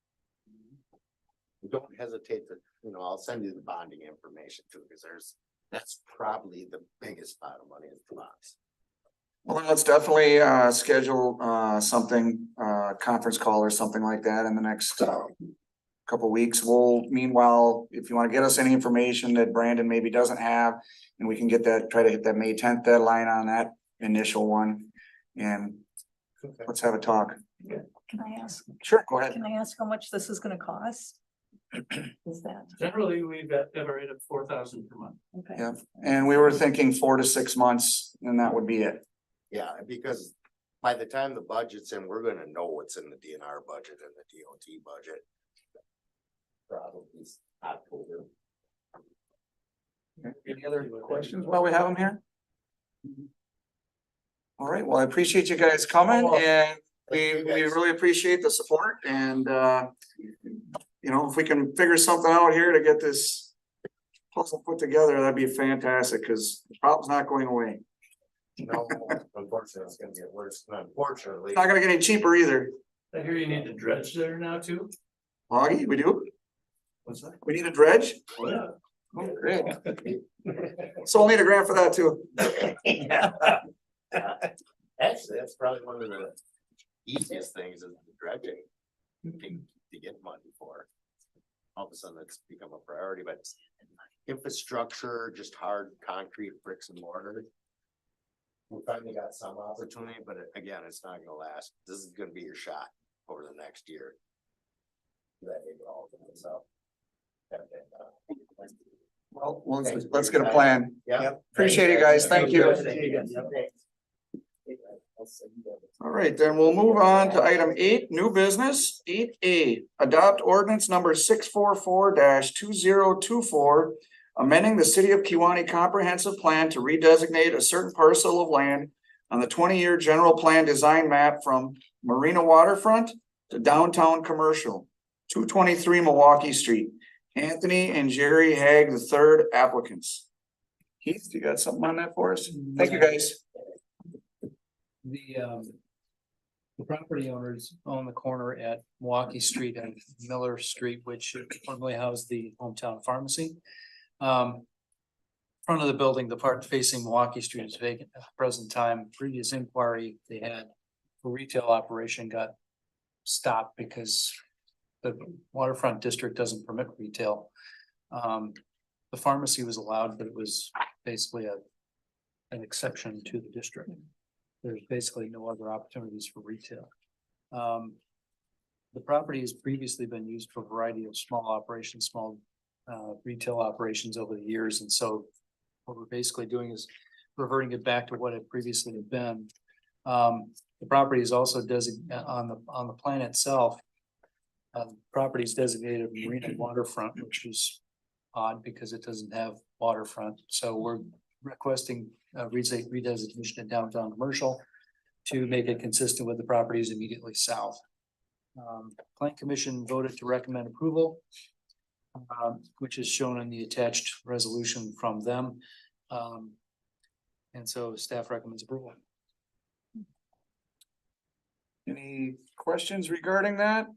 Don't hesitate to, I'll send you the bonding information too, because that's probably the biggest pot of money is the bonds. Well, let's definitely schedule something, conference call or something like that in the next couple weeks. Meanwhile, if you want to get us any information that Brandon maybe doesn't have, and we can get that, try to hit that May 10th deadline on that initial one. And let's have a talk. Can I ask, Sure, go ahead. can I ask how much this is gonna cost? Is that, Generally, we've got a rate of 4,000 per month. okay? Yeah, and we were thinking 4 to 6 months, and that would be it. Yeah, because by the time the budget's in, we're gonna know what's in the DNR budget and the DOT budget. Probably October. Any other questions while we have them here? All right, well, I appreciate you guys coming, and we really appreciate the support, and if we can figure something out here to get this puzzle put together, that'd be fantastic, because the problem's not going away. No, unfortunately, it's gonna get worse, and unfortunately. It's not gonna get any cheaper either. I hear you need to dredge there now too? Augie, we do? What's that? We need a dredge? Yeah. Oh, great. So we'll need a grant for that too. Actually, that's probably one of the easiest things is the dredging. To get money for. All of a sudden it's become a priority, but infrastructure, just hard concrete, bricks and mortar. We finally got some opportunity, but again, it's not gonna last. This is gonna be your shot over the next year. That ain't all of it, so. Well, let's get a plan. Yeah. Appreciate it, guys. Thank you. All right, then we'll move on to item 8, new business. 8A, adopt ordinance number 644-2024, amending the city of Kewaunee comprehensive plan to redesignate a certain parcel of land on the 20-year general plan design map from Marina Waterfront to downtown commercial, 223 Milwaukee Street. Anthony and Jerry Haig III applicants. Keith, you got something on that for us? Thank you, guys. The property owners own the corner at Milwaukee Street and Miller Street, which formerly housed the hometown pharmacy. Front of the building, the part facing Milwaukee Street is vacant at the present time. Previous inquiry they had for retail operation got stopped because the waterfront district doesn't permit retail. The pharmacy was allowed, but it was basically an exception to the district. There's basically no other opportunities for retail. The property has previously been used for a variety of small operations, small retail operations over the years. And so what we're basically doing is reverting it back to what it previously had been. The property is also designated on the plan itself. Property is designated marina waterfront, which is odd because it doesn't have waterfront. So we're requesting redesignation in downtown commercial to make it consistent with the properties immediately south. Plan Commission voted to recommend approval, which is shown in the attached resolution from them. And so staff recommends approval. Any questions regarding that?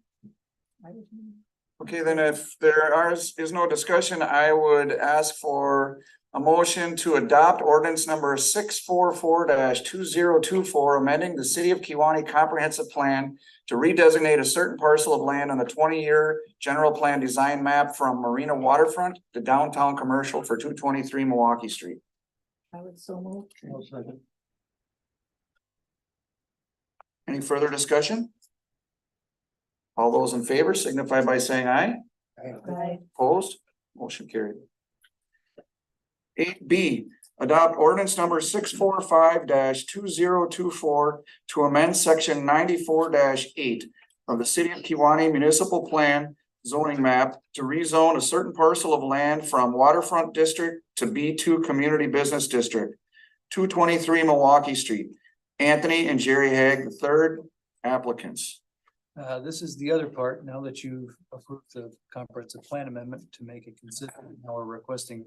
Okay, then if there is no discussion, I would ask for a motion to adopt ordinance number 644-2024, amending the city of Kewaunee comprehensive plan to redesignate a certain parcel of land on the 20-year general plan design map from Marina Waterfront to downtown commercial for 223 Milwaukee Street. I would so move. Any further discussion? All those in favor signify by saying aye. Aye. Opposed? Motion carried. 8B, adopt ordinance number 645-2024 to amend section 94-8 of the city of Kewaunee municipal plan zoning map to rezone a certain parcel of land from waterfront district to B2 community business district, 223 Milwaukee Street. Anthony and Jerry Haig III applicants. This is the other part, now that you've approved the comprehensive plan amendment to make it consistent, now we're requesting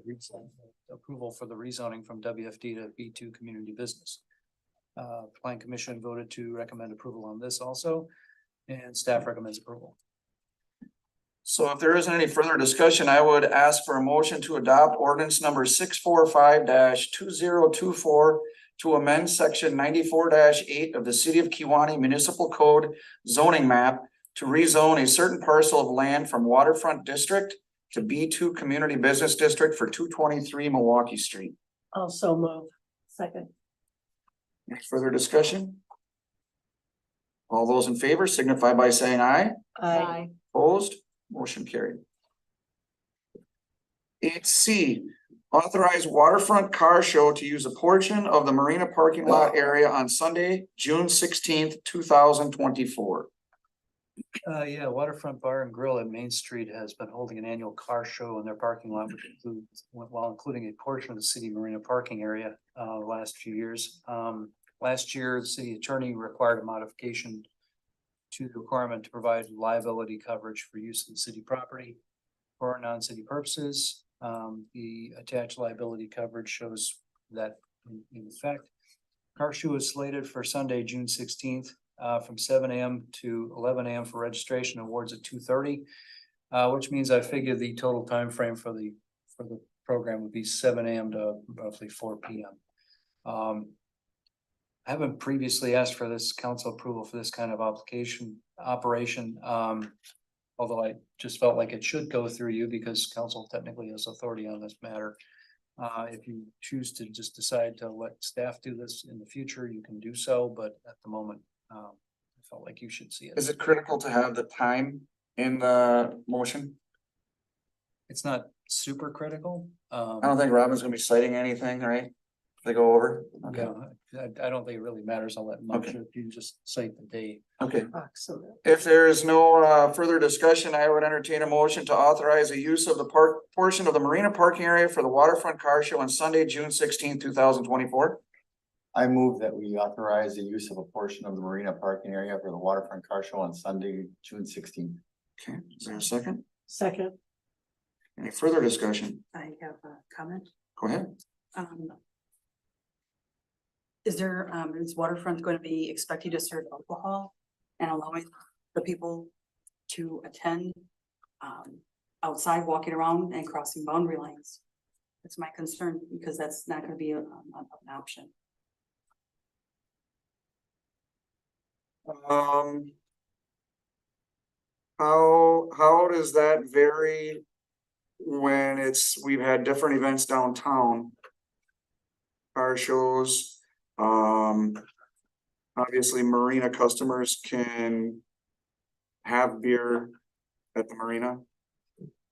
approval for the rezoning from WFD to B2 community business. Plan commission voted to recommend approval on this also, and staff recommends approval. So if there isn't any further discussion, I would ask for a motion to adopt ordinance number 645-2024 to amend section 94-8 of the City of Kewaunee Municipal Code zoning map to rezone a certain parcel of land from waterfront district to B2 community business district for 223 Milwaukee Street. Also move. Second. Any further discussion? All those in favor signify by saying aye. Aye. Opposed? Motion carried. 8C, authorize waterfront car show to use a portion of the marina parking lot area on Sunday, June 16th, 2024. Yeah, Waterfront Bar and Grill at Main Street has been holding an annual car show in their parking lot, which includes, while including a portion of the city marina parking area, last few years. Last year, the city attorney required a modification to the requirement to provide liability coverage for use of the city property for non-city purposes. The attached liability coverage shows that in effect. Car show is slated for Sunday, June 16th, from 7 a.m. to 11 a.m. for registration, awards at 2:30, which means I figure the total time frame for the program would be 7 a.m. to roughly 4 p.m. I haven't previously asked for this council approval for this kind of operation. Although I just felt like it should go through you because council technically has authority on this matter. If you choose to just decide to let staff do this in the future, you can do so, but at the moment, I felt like you should see it. Is it critical to have the time in the motion? It's not super critical. I don't think Robin's gonna be citing anything, right? They go over? Okay, Yeah, I don't think it really matters all that much. Okay. If you just cite the date. okay. Excellent. If there is no further discussion, I would entertain a motion to authorize the use of the portion of the marina parking area for the waterfront car show on Sunday, June 16th, 2024. I move that we authorize the use of a portion of the marina parking area for the waterfront car show on Sunday, June 16th. Okay, is there a second? Second. Any further discussion? I have a comment. Go ahead. Is Waterfront going to be expecting to serve alcohol and allowing the people to attend outside, walking around and crossing boundary lines? That's my concern because that's not going to be an option. How does that vary when we've had different events downtown? Car shows, obviously marina customers can have beer at the marina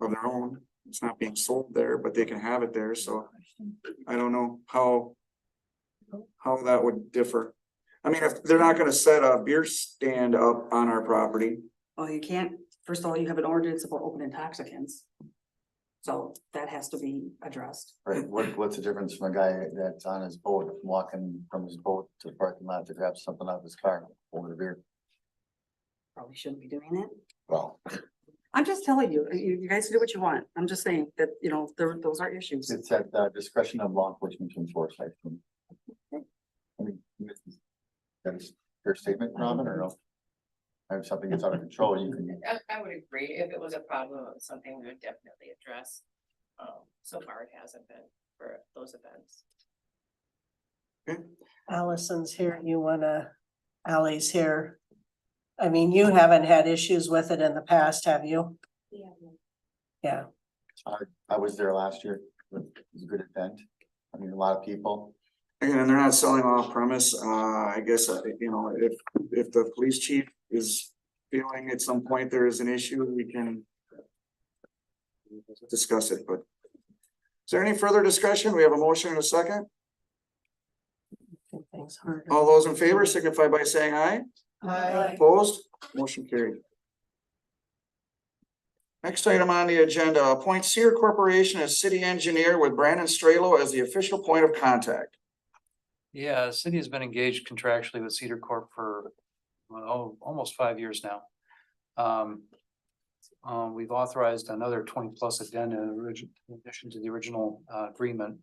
of their own. It's not being sold there, but they can have it there, so I don't know how that would differ. I mean, if they're not gonna set a beer stand up on our property. Well, you can't, first of all, you have an ordinance about open intoxicants. So that has to be addressed. Right, what's the difference from a guy that's on his boat, walking from his boat to the parking lot to grab something out of his car over the beer? Probably shouldn't be doing it. Well, I'm just telling you, you guys do what you want. I'm just saying that, those are issues. it's at the discretion of law enforcement to enforce, I think. I mean, that's your statement, Robin, or no? If something gets out of control, you can. I would agree. If it was a problem, it was something we would definitely address. So far it hasn't been for those events. Allison's here. Ally's here. I mean, you haven't had issues with it in the past, have you? Yeah. Yeah. I was there last year. It was a good event. I mean, a lot of people. And they're not selling off premise. I guess, if the police chief is feeling at some point there is an issue, we can discuss it, but is there any further discussion? We have a motion and a second. Things hard. All those in favor signify by saying aye. Aye. Opposed? Motion carried. Next item on the agenda, appoint Sear Corporation as city engineer with Brandon Strelo as the official point of contact. Yeah, the city has been engaged contractually with Cedar Corp for almost 5 years now. We've authorized another 20+ addenda in addition to the original agreement.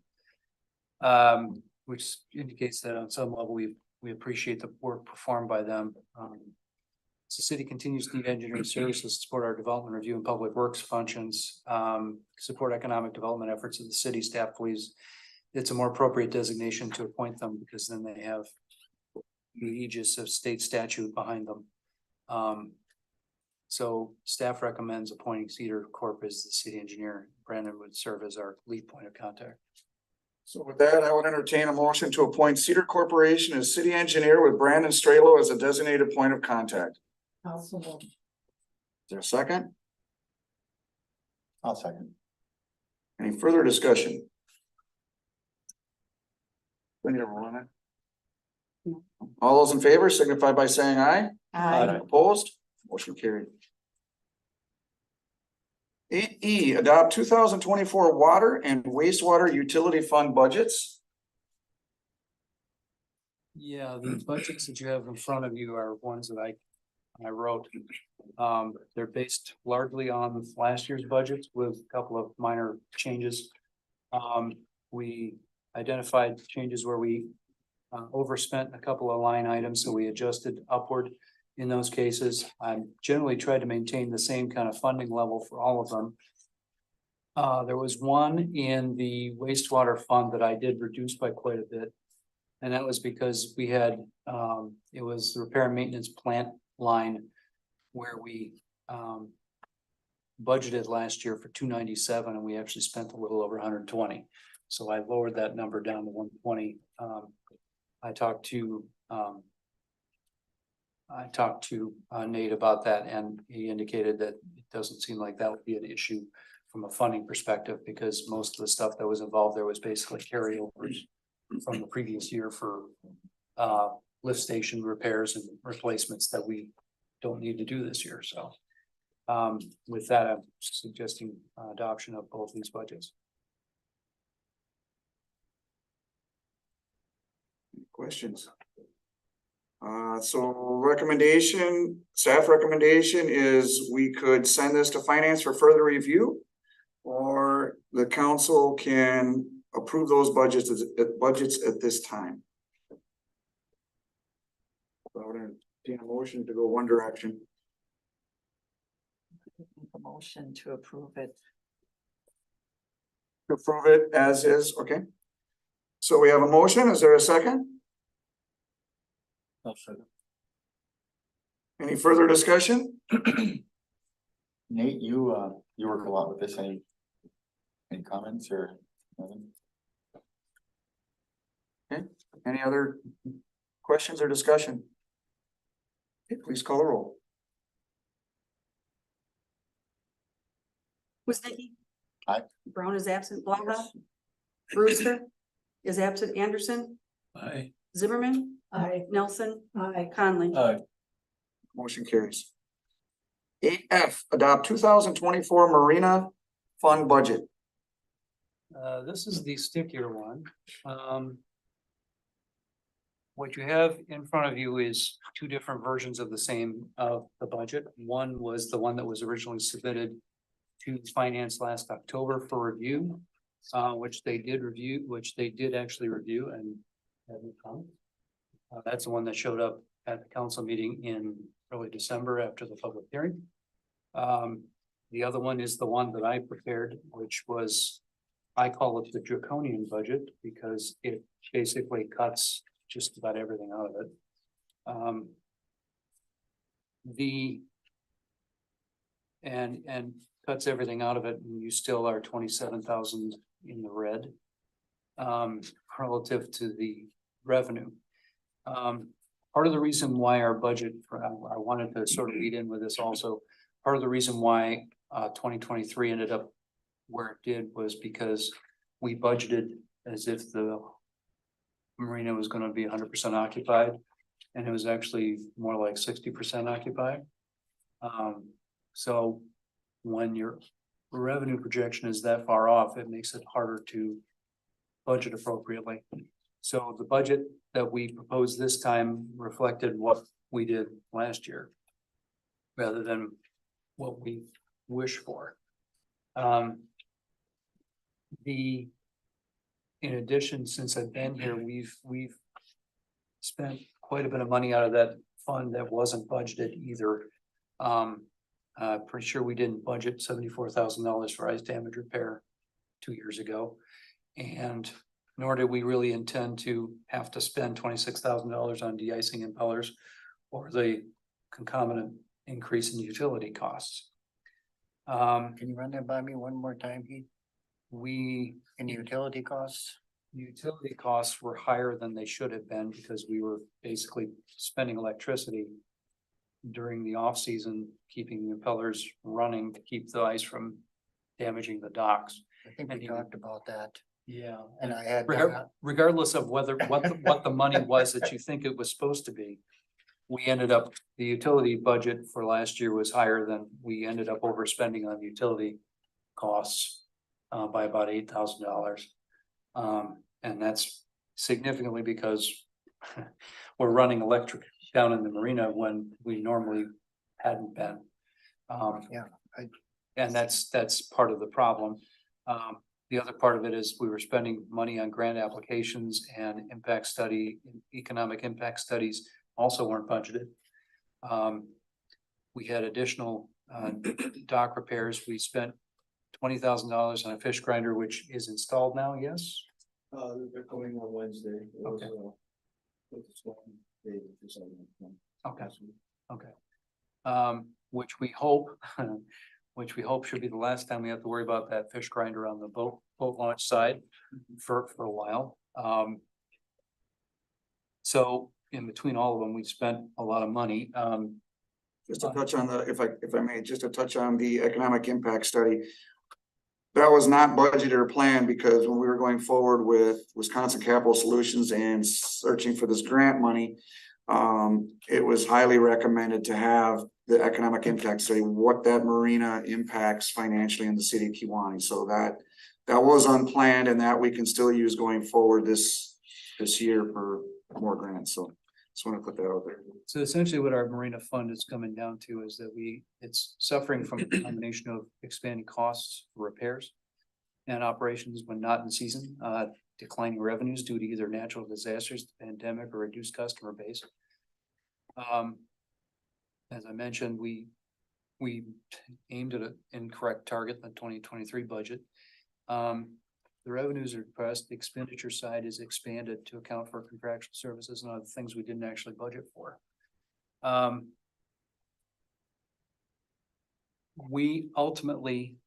Which indicates that on some level, we appreciate the work performed by them. The city continues to need engineering services to support our development review and public works functions, support economic development efforts of the city. Staff believes it's a more appropriate designation to appoint them because then they have the aegis of state statute behind them. So staff recommends appointing Cedar Corp as the city engineer. Brandon would serve as our lead point of contact. So with that, I would entertain a motion to appoint Cedar Corporation as city engineer with Brandon Strelo as a designated point of contact. Also move. Is there a second? I'll second. Any further discussion? We need a roll on it. All those in favor signify by saying aye. Aye. Opposed? Motion carried. 8E, adopt 2024 water and wastewater utility fund budgets. Yeah, the budgets that you have in front of you are ones that I wrote. They're based largely on last year's budgets with a couple of minor changes. We identified changes where we overspent a couple of line items, so we adjusted upward in those cases. I generally tried to maintain the same kind of funding level for all of them. There was one in the wastewater fund that I did reduce by quite a bit. And that was because we had, it was the repair and maintenance plant line where we budgeted last year for 297 and we actually spent a little over 120. So I lowered that number down to 120. I talked to Nate about that, and he indicated that it doesn't seem like that would be an issue from a funding perspective, because most of the stuff that was involved there was basically carryovers from the previous year for lift station repairs and replacements that we don't need to do this year. So with that, I'm suggesting adoption of both these budgets. Questions? So staff recommendation is we could send this to finance for further review, or the council can approve those budgets at this time. So I would entertain a motion to go one direction. A motion to approve it. Approve it as is, okay. So we have a motion, is there a second? Any further discussion? Nate, you work a lot with this. Any comments or nothing? Okay, any other questions or discussion? Okay, please call the roll. Woznicki. Aye. Brown is absent. Blackout. Brewster is absent. Anderson. Aye. Zimmerman. Aye. Nelson. Aye. Conley. Motion carries. 8F, adopt 2024 Marina Fund budget. This is the stickier one. What you have in front of you is two different versions of the same of the budget. One was the one that was originally submitted to finance last October for review, which they did actually review and hadn't come. That's the one that showed up at the council meeting in early December after the public hearing. The other one is the one that I prepared, which was, I call it the draconian budget because it basically cuts just about everything out of it. And cuts everything out of it, and you still are 27,000 in the red relative to the revenue. Part of the reason why our budget, I wanted to sort of lead in with this also, part of the reason why 2023 ended up where it did was because we budgeted as if the marina was going to be 100% occupied, and it was actually more like 60% occupied. So when your revenue projection is that far off, it makes it harder to budget appropriately. So the budget that we proposed this time reflected what we did last year. rather than what we wish for. Um, in addition, since I've been here, we've spent quite a bit of money out of that fund that wasn't budgeted either. Pretty sure we didn't budget $74,000 for ice damage repair 2 years ago. And nor did we really intend to have to spend $26,000 on de-icing impellers or the concomitant increase in utility costs. Can you run that by me one more time, Heath? We, In utility costs? utility costs were higher than they should have been because we were basically spending electricity during the off season, keeping the impellers running to keep the ice from damaging the docks. I think And we even- talked about that, Yeah. and I had. Regardless of what the money was that you think it was supposed to be. We ended up, the utility budget for last year was higher than, we ended up overspending on utility costs by about $8,000. And that's significantly because we're running electric down in the marina when we normally hadn't been. And that's part of the problem. The other part of it is we were spending money on grant applications and economic impact studies also weren't budgeted. We had additional dock repairs. We spent $20,000 on a fish grinder, which is installed now, yes? They're coming on Wednesday. Okay. Okay. Which we hope, should be the last time we have to worry about that fish grinder on the boat launch side for a while. So in between all of them, we spent a lot of money. Just to touch on if I may, just to touch on the economic impact study. That was not budgeted or planned because when we were going forward with Wisconsin Capital Solutions and searching for this grant money, it was highly recommended to have the economic impact study, what that marina impacts financially in the city of Kewaunee. So that was unplanned and that we can still use going forward this year for more grants. So just want to put that out there. So essentially what our marina fund is coming down to is that it's suffering from a combination of expanding costs for repairs and operations when not in season, declining revenues due to either natural disasters, the pandemic, or reduced customer base. As I mentioned, we aimed at an incorrect target in the 2023 budget. The revenues are depressed, the expenditure side is expanded to account for contractual services and other things we didn't actually budget for. We ultimately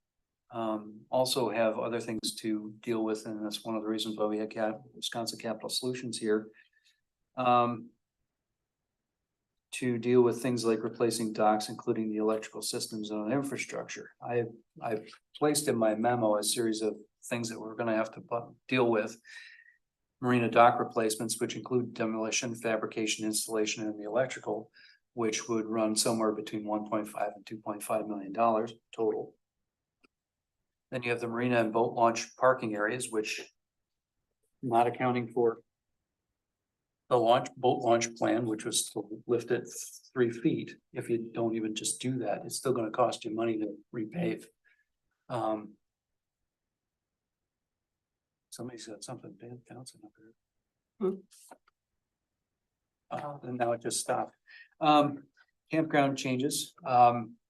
also have other things to deal with, and that's one of the reasons why we had Wisconsin Capital Solutions here. To deal with things like replacing docks, including the electrical systems and infrastructure. I've placed in my memo a series of things that we're gonna have to deal with. Marina dock replacements, which include demolition, fabrication, installation, and the electrical, which would run somewhere between $1.5 and $2.5 million total. Then you have the marina and boat launch parking areas, which not accounting for the boat launch plan, which was to lift it 3 feet. If you don't even just do that, it's still gonna cost you money to repave. Somebody's got something bad bouncing up here. And now it just stopped. Campground changes.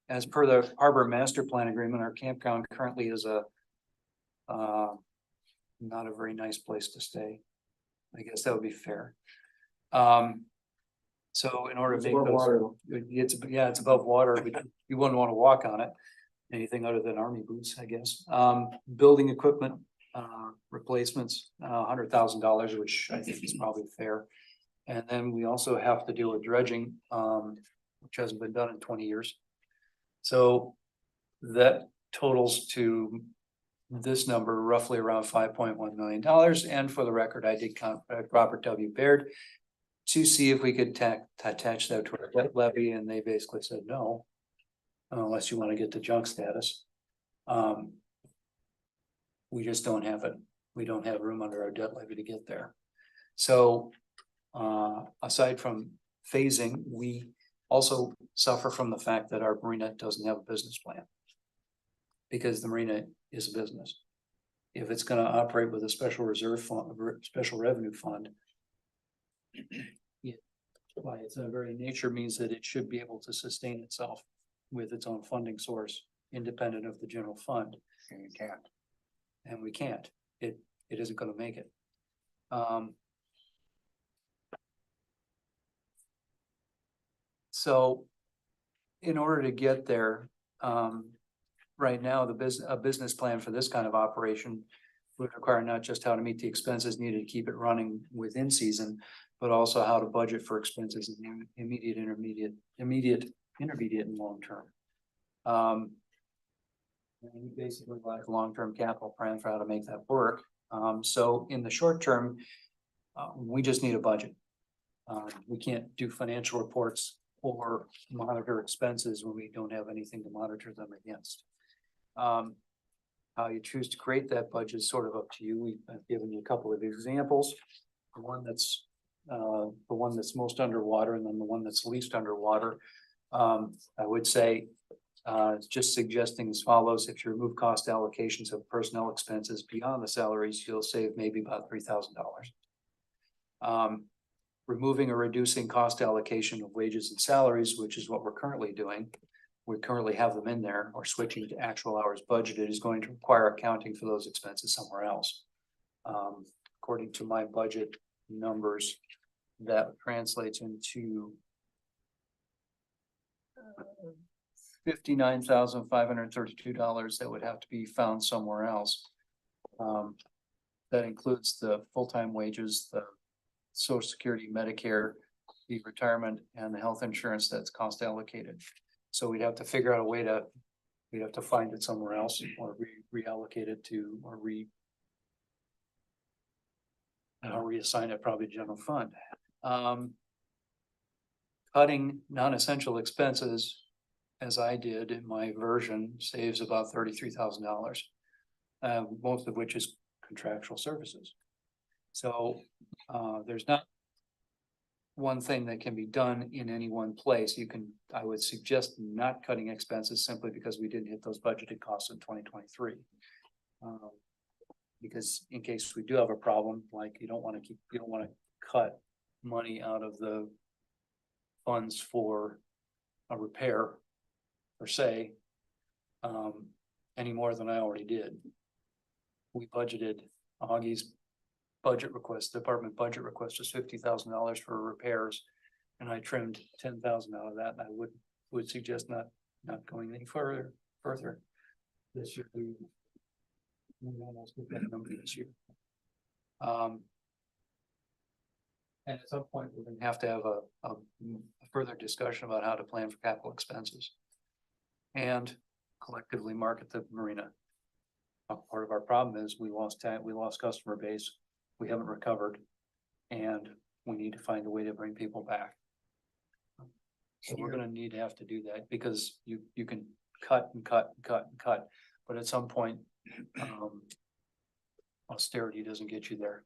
As per the harbor master plan agreement, our campground currently is not a very nice place to stay. I guess that would be fair. So in order to make those, it's above water, but you wouldn't want to walk on it. Anything other than army boots, I guess. Building equipment, replacements, $100,000, which I think is probably fair. And then we also have to deal with dredging, which hasn't been done in 20 years. So that totals to this number, roughly around $5.1 million. And for the record, I did contact Robert W. Baird to see if we could attach that to our debt levy, and they basically said no, unless you want to get to junk status. We just don't have it. We don't have room under our debt levy to get there. So aside from phasing, we also suffer from the fact that our marina doesn't have a business plan. Because the marina is a business. If it's gonna operate with a special reserve fund, special revenue fund. It, by its very nature, means that it should be able to sustain itself with its own funding source, independent of the general fund. And you can't. And we can't, it isn't gonna make it. So in order to get there, right now, a business plan for this kind of operation would require not just how to meet the expenses needed to keep it running within season, but also how to budget for expenses in the immediate, intermediate and long term. And we basically like a long-term capital plan for how to make that work. So in the short term, we just need a budget. We can't do financial reports or monitor expenses when we don't have anything to monitor them against. How you choose to create that budget is sort of up to you. I've given you a couple of examples. The one that's most underwater, and then the one that's least underwater. I would say, just suggesting as follows: if you remove cost allocations of personnel expenses beyond the salaries, you'll save maybe about $3,000. Removing or reducing cost allocation of wages and salaries, which is what we're currently doing. We currently have them in there, or switching to actual hours budgeted is going to require accounting for those expenses somewhere else. According to my budget numbers, that translates into $59,532 that would have to be found somewhere else. That includes the full-time wages, the Social Security, Medicare, the retirement, and the health insurance that's cost allocated. So we'd have to figure out a way to, we'd have to find it somewhere else, or reallocate it to, or reassign it probably to general fund. Cutting non-essential expenses, as I did in my version, saves about $33,000. Most of which is contractual services. So there's not one thing that can be done in any one place. I would suggest not cutting expenses simply because we didn't hit those budgeted costs in 2023. Because in case we do have a problem, like you don't want to cut money out of the funds for a repair per se, any more than I already did. We budgeted Augie's budget request, department budget request is $50,000 for repairs. And I trimmed 10,000 out of that, and I would suggest not going any further this year. We almost hit that number this year. And at some point, we're gonna have to have a further discussion about how to plan for capital expenses. And collectively market the marina. Part of our problem is we lost customer base. We haven't recovered, and we need to find a way to bring people back. So we're gonna need to have to do that, because you can cut and cut and cut and cut, but at some point, austerity doesn't get you there.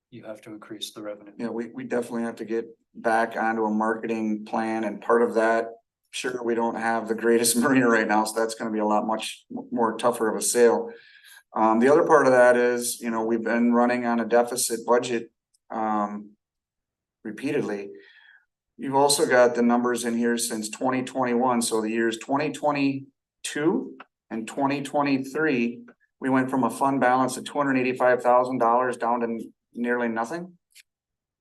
You have to increase the revenue. Yeah, we definitely have to get back onto a marketing plan, and part of that, sure, we don't have the greatest marina right now, so that's gonna be a lot much more tougher of a sale. The other part of that is, we've been running on a deficit budget repeatedly. You've also got the numbers in here since 2021, so the years 2022 and 2023, we went from a fund balance of $285,000 down to nearly nothing.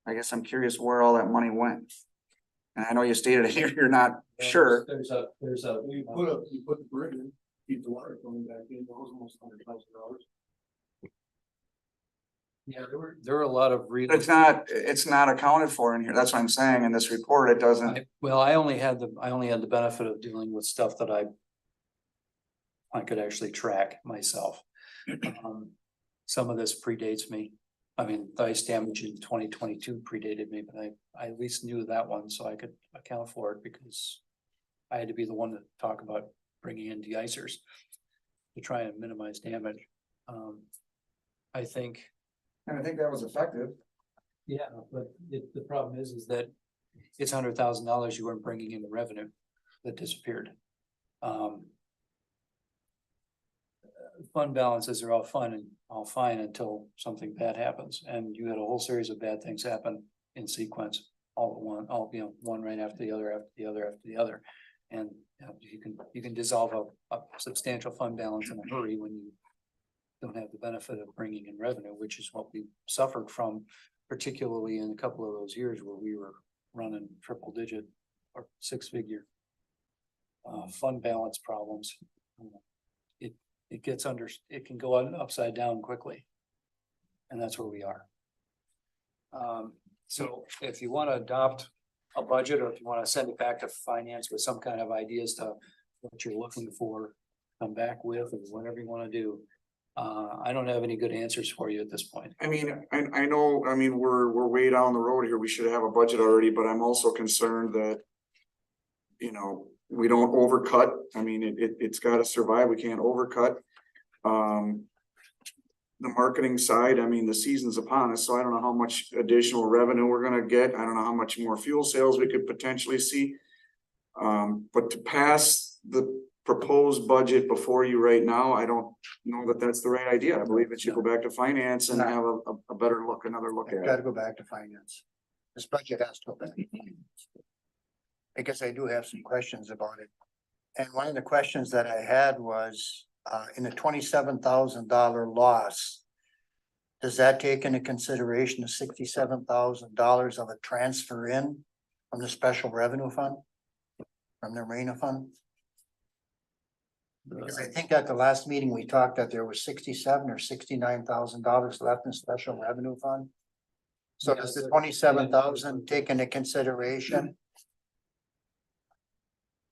I guess I'm curious where all that money went. And I know you stated here, you're not sure. There's a. You put the bridge in, keep the water coming back in, that was almost $100,000. Yeah, there were a lot of real. It's not accounted for in here. That's what I'm saying. In this report, it doesn't. I only had the benefit of dealing with stuff that I could actually track myself. Some of this predates me. I mean, the ice damage in 2022 predated me, but I at least knew that one, so I could account for it, because I had to be the one to talk about bringing in de-icers to try and minimize damage. I think. And I think that was effective. Yeah, but the problem is that it's $100,000 you weren't bringing in the revenue that disappeared. Fund balances are all fun and all fine until something bad happens, and you had a whole series of bad things happen in sequence, all at one, all, you know, one right after the other, after the other, after the other. And you can dissolve a substantial fund balance in a hurry when you don't have the benefit of bringing in revenue, which is what we suffered from, particularly in a couple of those years where we were running triple digit or six-figure fund balance problems. It can go upside down quickly. And that's where we are. So if you want to adopt a budget, or if you want to send it back to finance with some kind of ideas to what you're looking for, come back with, or whatever you want to do. I don't have any good answers for you at this point. I mean, I know, I mean, we're way down the road here. We should have a budget already, but I'm also concerned that, you know, we don't overcut. I mean, it's gotta survive. We can't overcut. The marketing side, I mean, the season's upon us, so I don't know how much additional revenue we're gonna get. I don't know how much more fuel sales we could potentially see. But to pass the proposed budget before you right now, I don't know that that's the right idea. I believe it should go back to finance and have a better look, another look It's at gotta it. go back to finance. This budget has to go back. Because I do have some questions about it. And one of the questions that I had was, in the $27,000 loss, does that take into consideration the $67,000 of a transfer in from the special revenue fund? From the arena fund? Because I think at the last meeting, we talked that there was $67,000 or $69,000 left in special revenue fund. So does the 27,000 take into consideration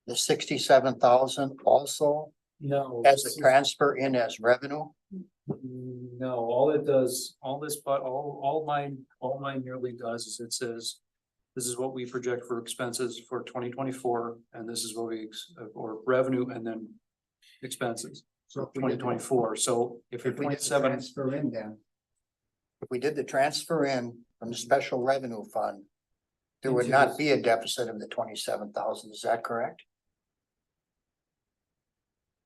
the 67,000 also No. as a transfer in as revenue? No, all it does, all mine nearly does is it says, this is what we project for expenses for 2024, and this is what or revenue and then expenses. So if we Twenty did the- twenty-four, so if you're If we did the 27, transfer in then. If we did the transfer in from the special revenue fund, there would Into not this- be a deficit of the 27,000, is that correct?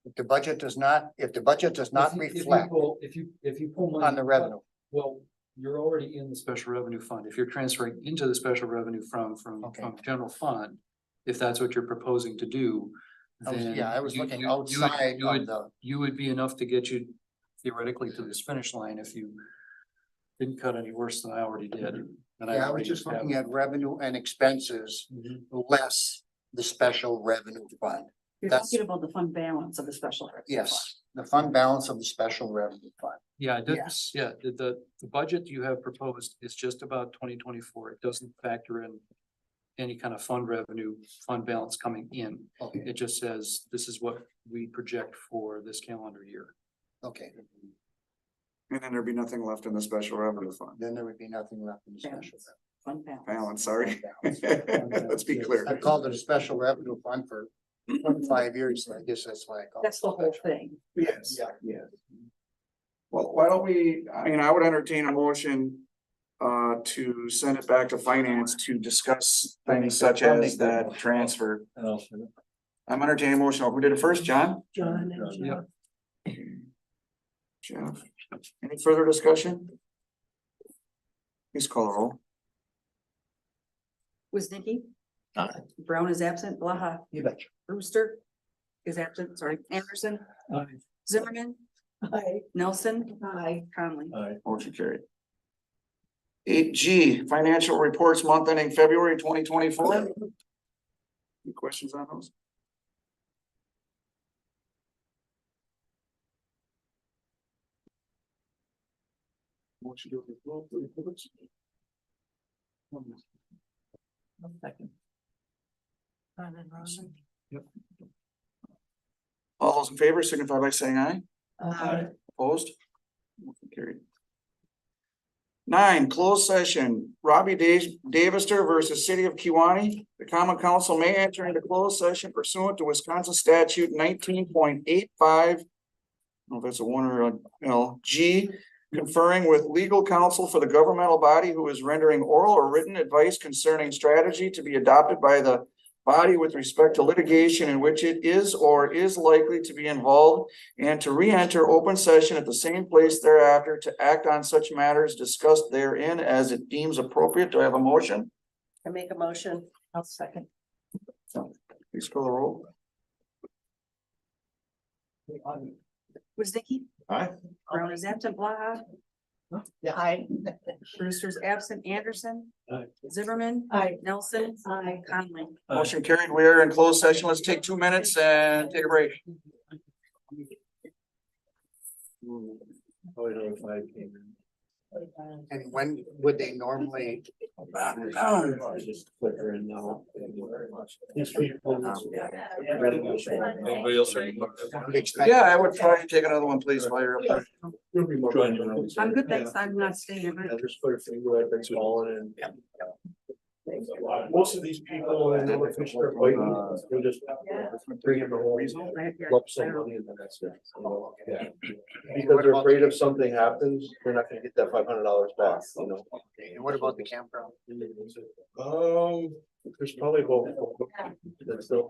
If the budget does not reflect if you pull money on the revenue, well, you're already in the special revenue fund. If you're transferring into the special revenue from Okay. general fund, if that's what you're proposing to do, then I was you- looking you- you would- outside you would- of the, you would be enough to get you theoretically to this finish line if you didn't cut any worse than I already did. And I was already just have- looking at revenue and expenses Mhm. less the special revenue fund. You're That's- talking about the fund balance of the special. revenue fund. Yes, the fund balance of the special revenue fund. Yeah, Yes. yeah, the budget you have proposed is just about 2024. It doesn't factor in any kind of fund revenue, fund balance coming in. Okay, It just says, this is what we project for this calendar year. okay, And then there'd be nothing left in the special revenue fund. then there would be nothing left in the special. Fund balance. Balance, sorry. Fund balance. Let's be clear. I called it a special revenue fund for 25 years, so I guess that's why I call it. That's the whole thing. Yes. Yeah. Yeah. Well, why don't we, I mean, I would entertain a motion to send it back to finance to discuss things such as that transfer. I'm entertaining a motion. Who did it first, John? John. Yep. Jeff. Any further discussion? Please call the roll. Woznicki. Aye. Brown is absent. Blaha. You betcha. Brewster is absent. Sorry. Anderson. Aye. Zimmerman. Nelson. Conley. Motion carried. 8G, financial reports month ending February 2024. Any questions on those? Motion to approve the reports. Yep. All those in favor signify by saying aye. Aye. Opposed? Motion carried. 9, closed session, Robbie Davister versus City of Kewaunee. The common council may enter into closed session pursuant to Wisconsin statute 19.85. I don't know if that's a one or a L, G, conferring with legal counsel for the governmental body who is rendering oral or written advice concerning strategy to be adopted by the body with respect to litigation in which it is or is likely to be involved, and to re-enter open session at the same place thereafter to act on such matters discussed therein as it deems appropriate. Do I have a motion? I make a motion. I'll second. Please call the roll. Woznicki, Aye. Brown is absent, Blaha. Aye. Brewster's absent, Anderson. Aye. Zimmerman. Aye. Nelson. Aye. Conley. Motion carried. We are in closed session. Let's take 2 minutes and take a break. And when would they normally? Just click her in now. Anybody else? Yeah, I would try to take another one, please, while you're up there. I'm good, thanks. I'm not staying. but- Most of these people and other fish are fighting, they're just bringing the whole lump sum money and then that's it. Yeah. Because they're afraid if something happens, they're not gonna get that $500 back, you know? And what about the campground? There's probably about. That's still.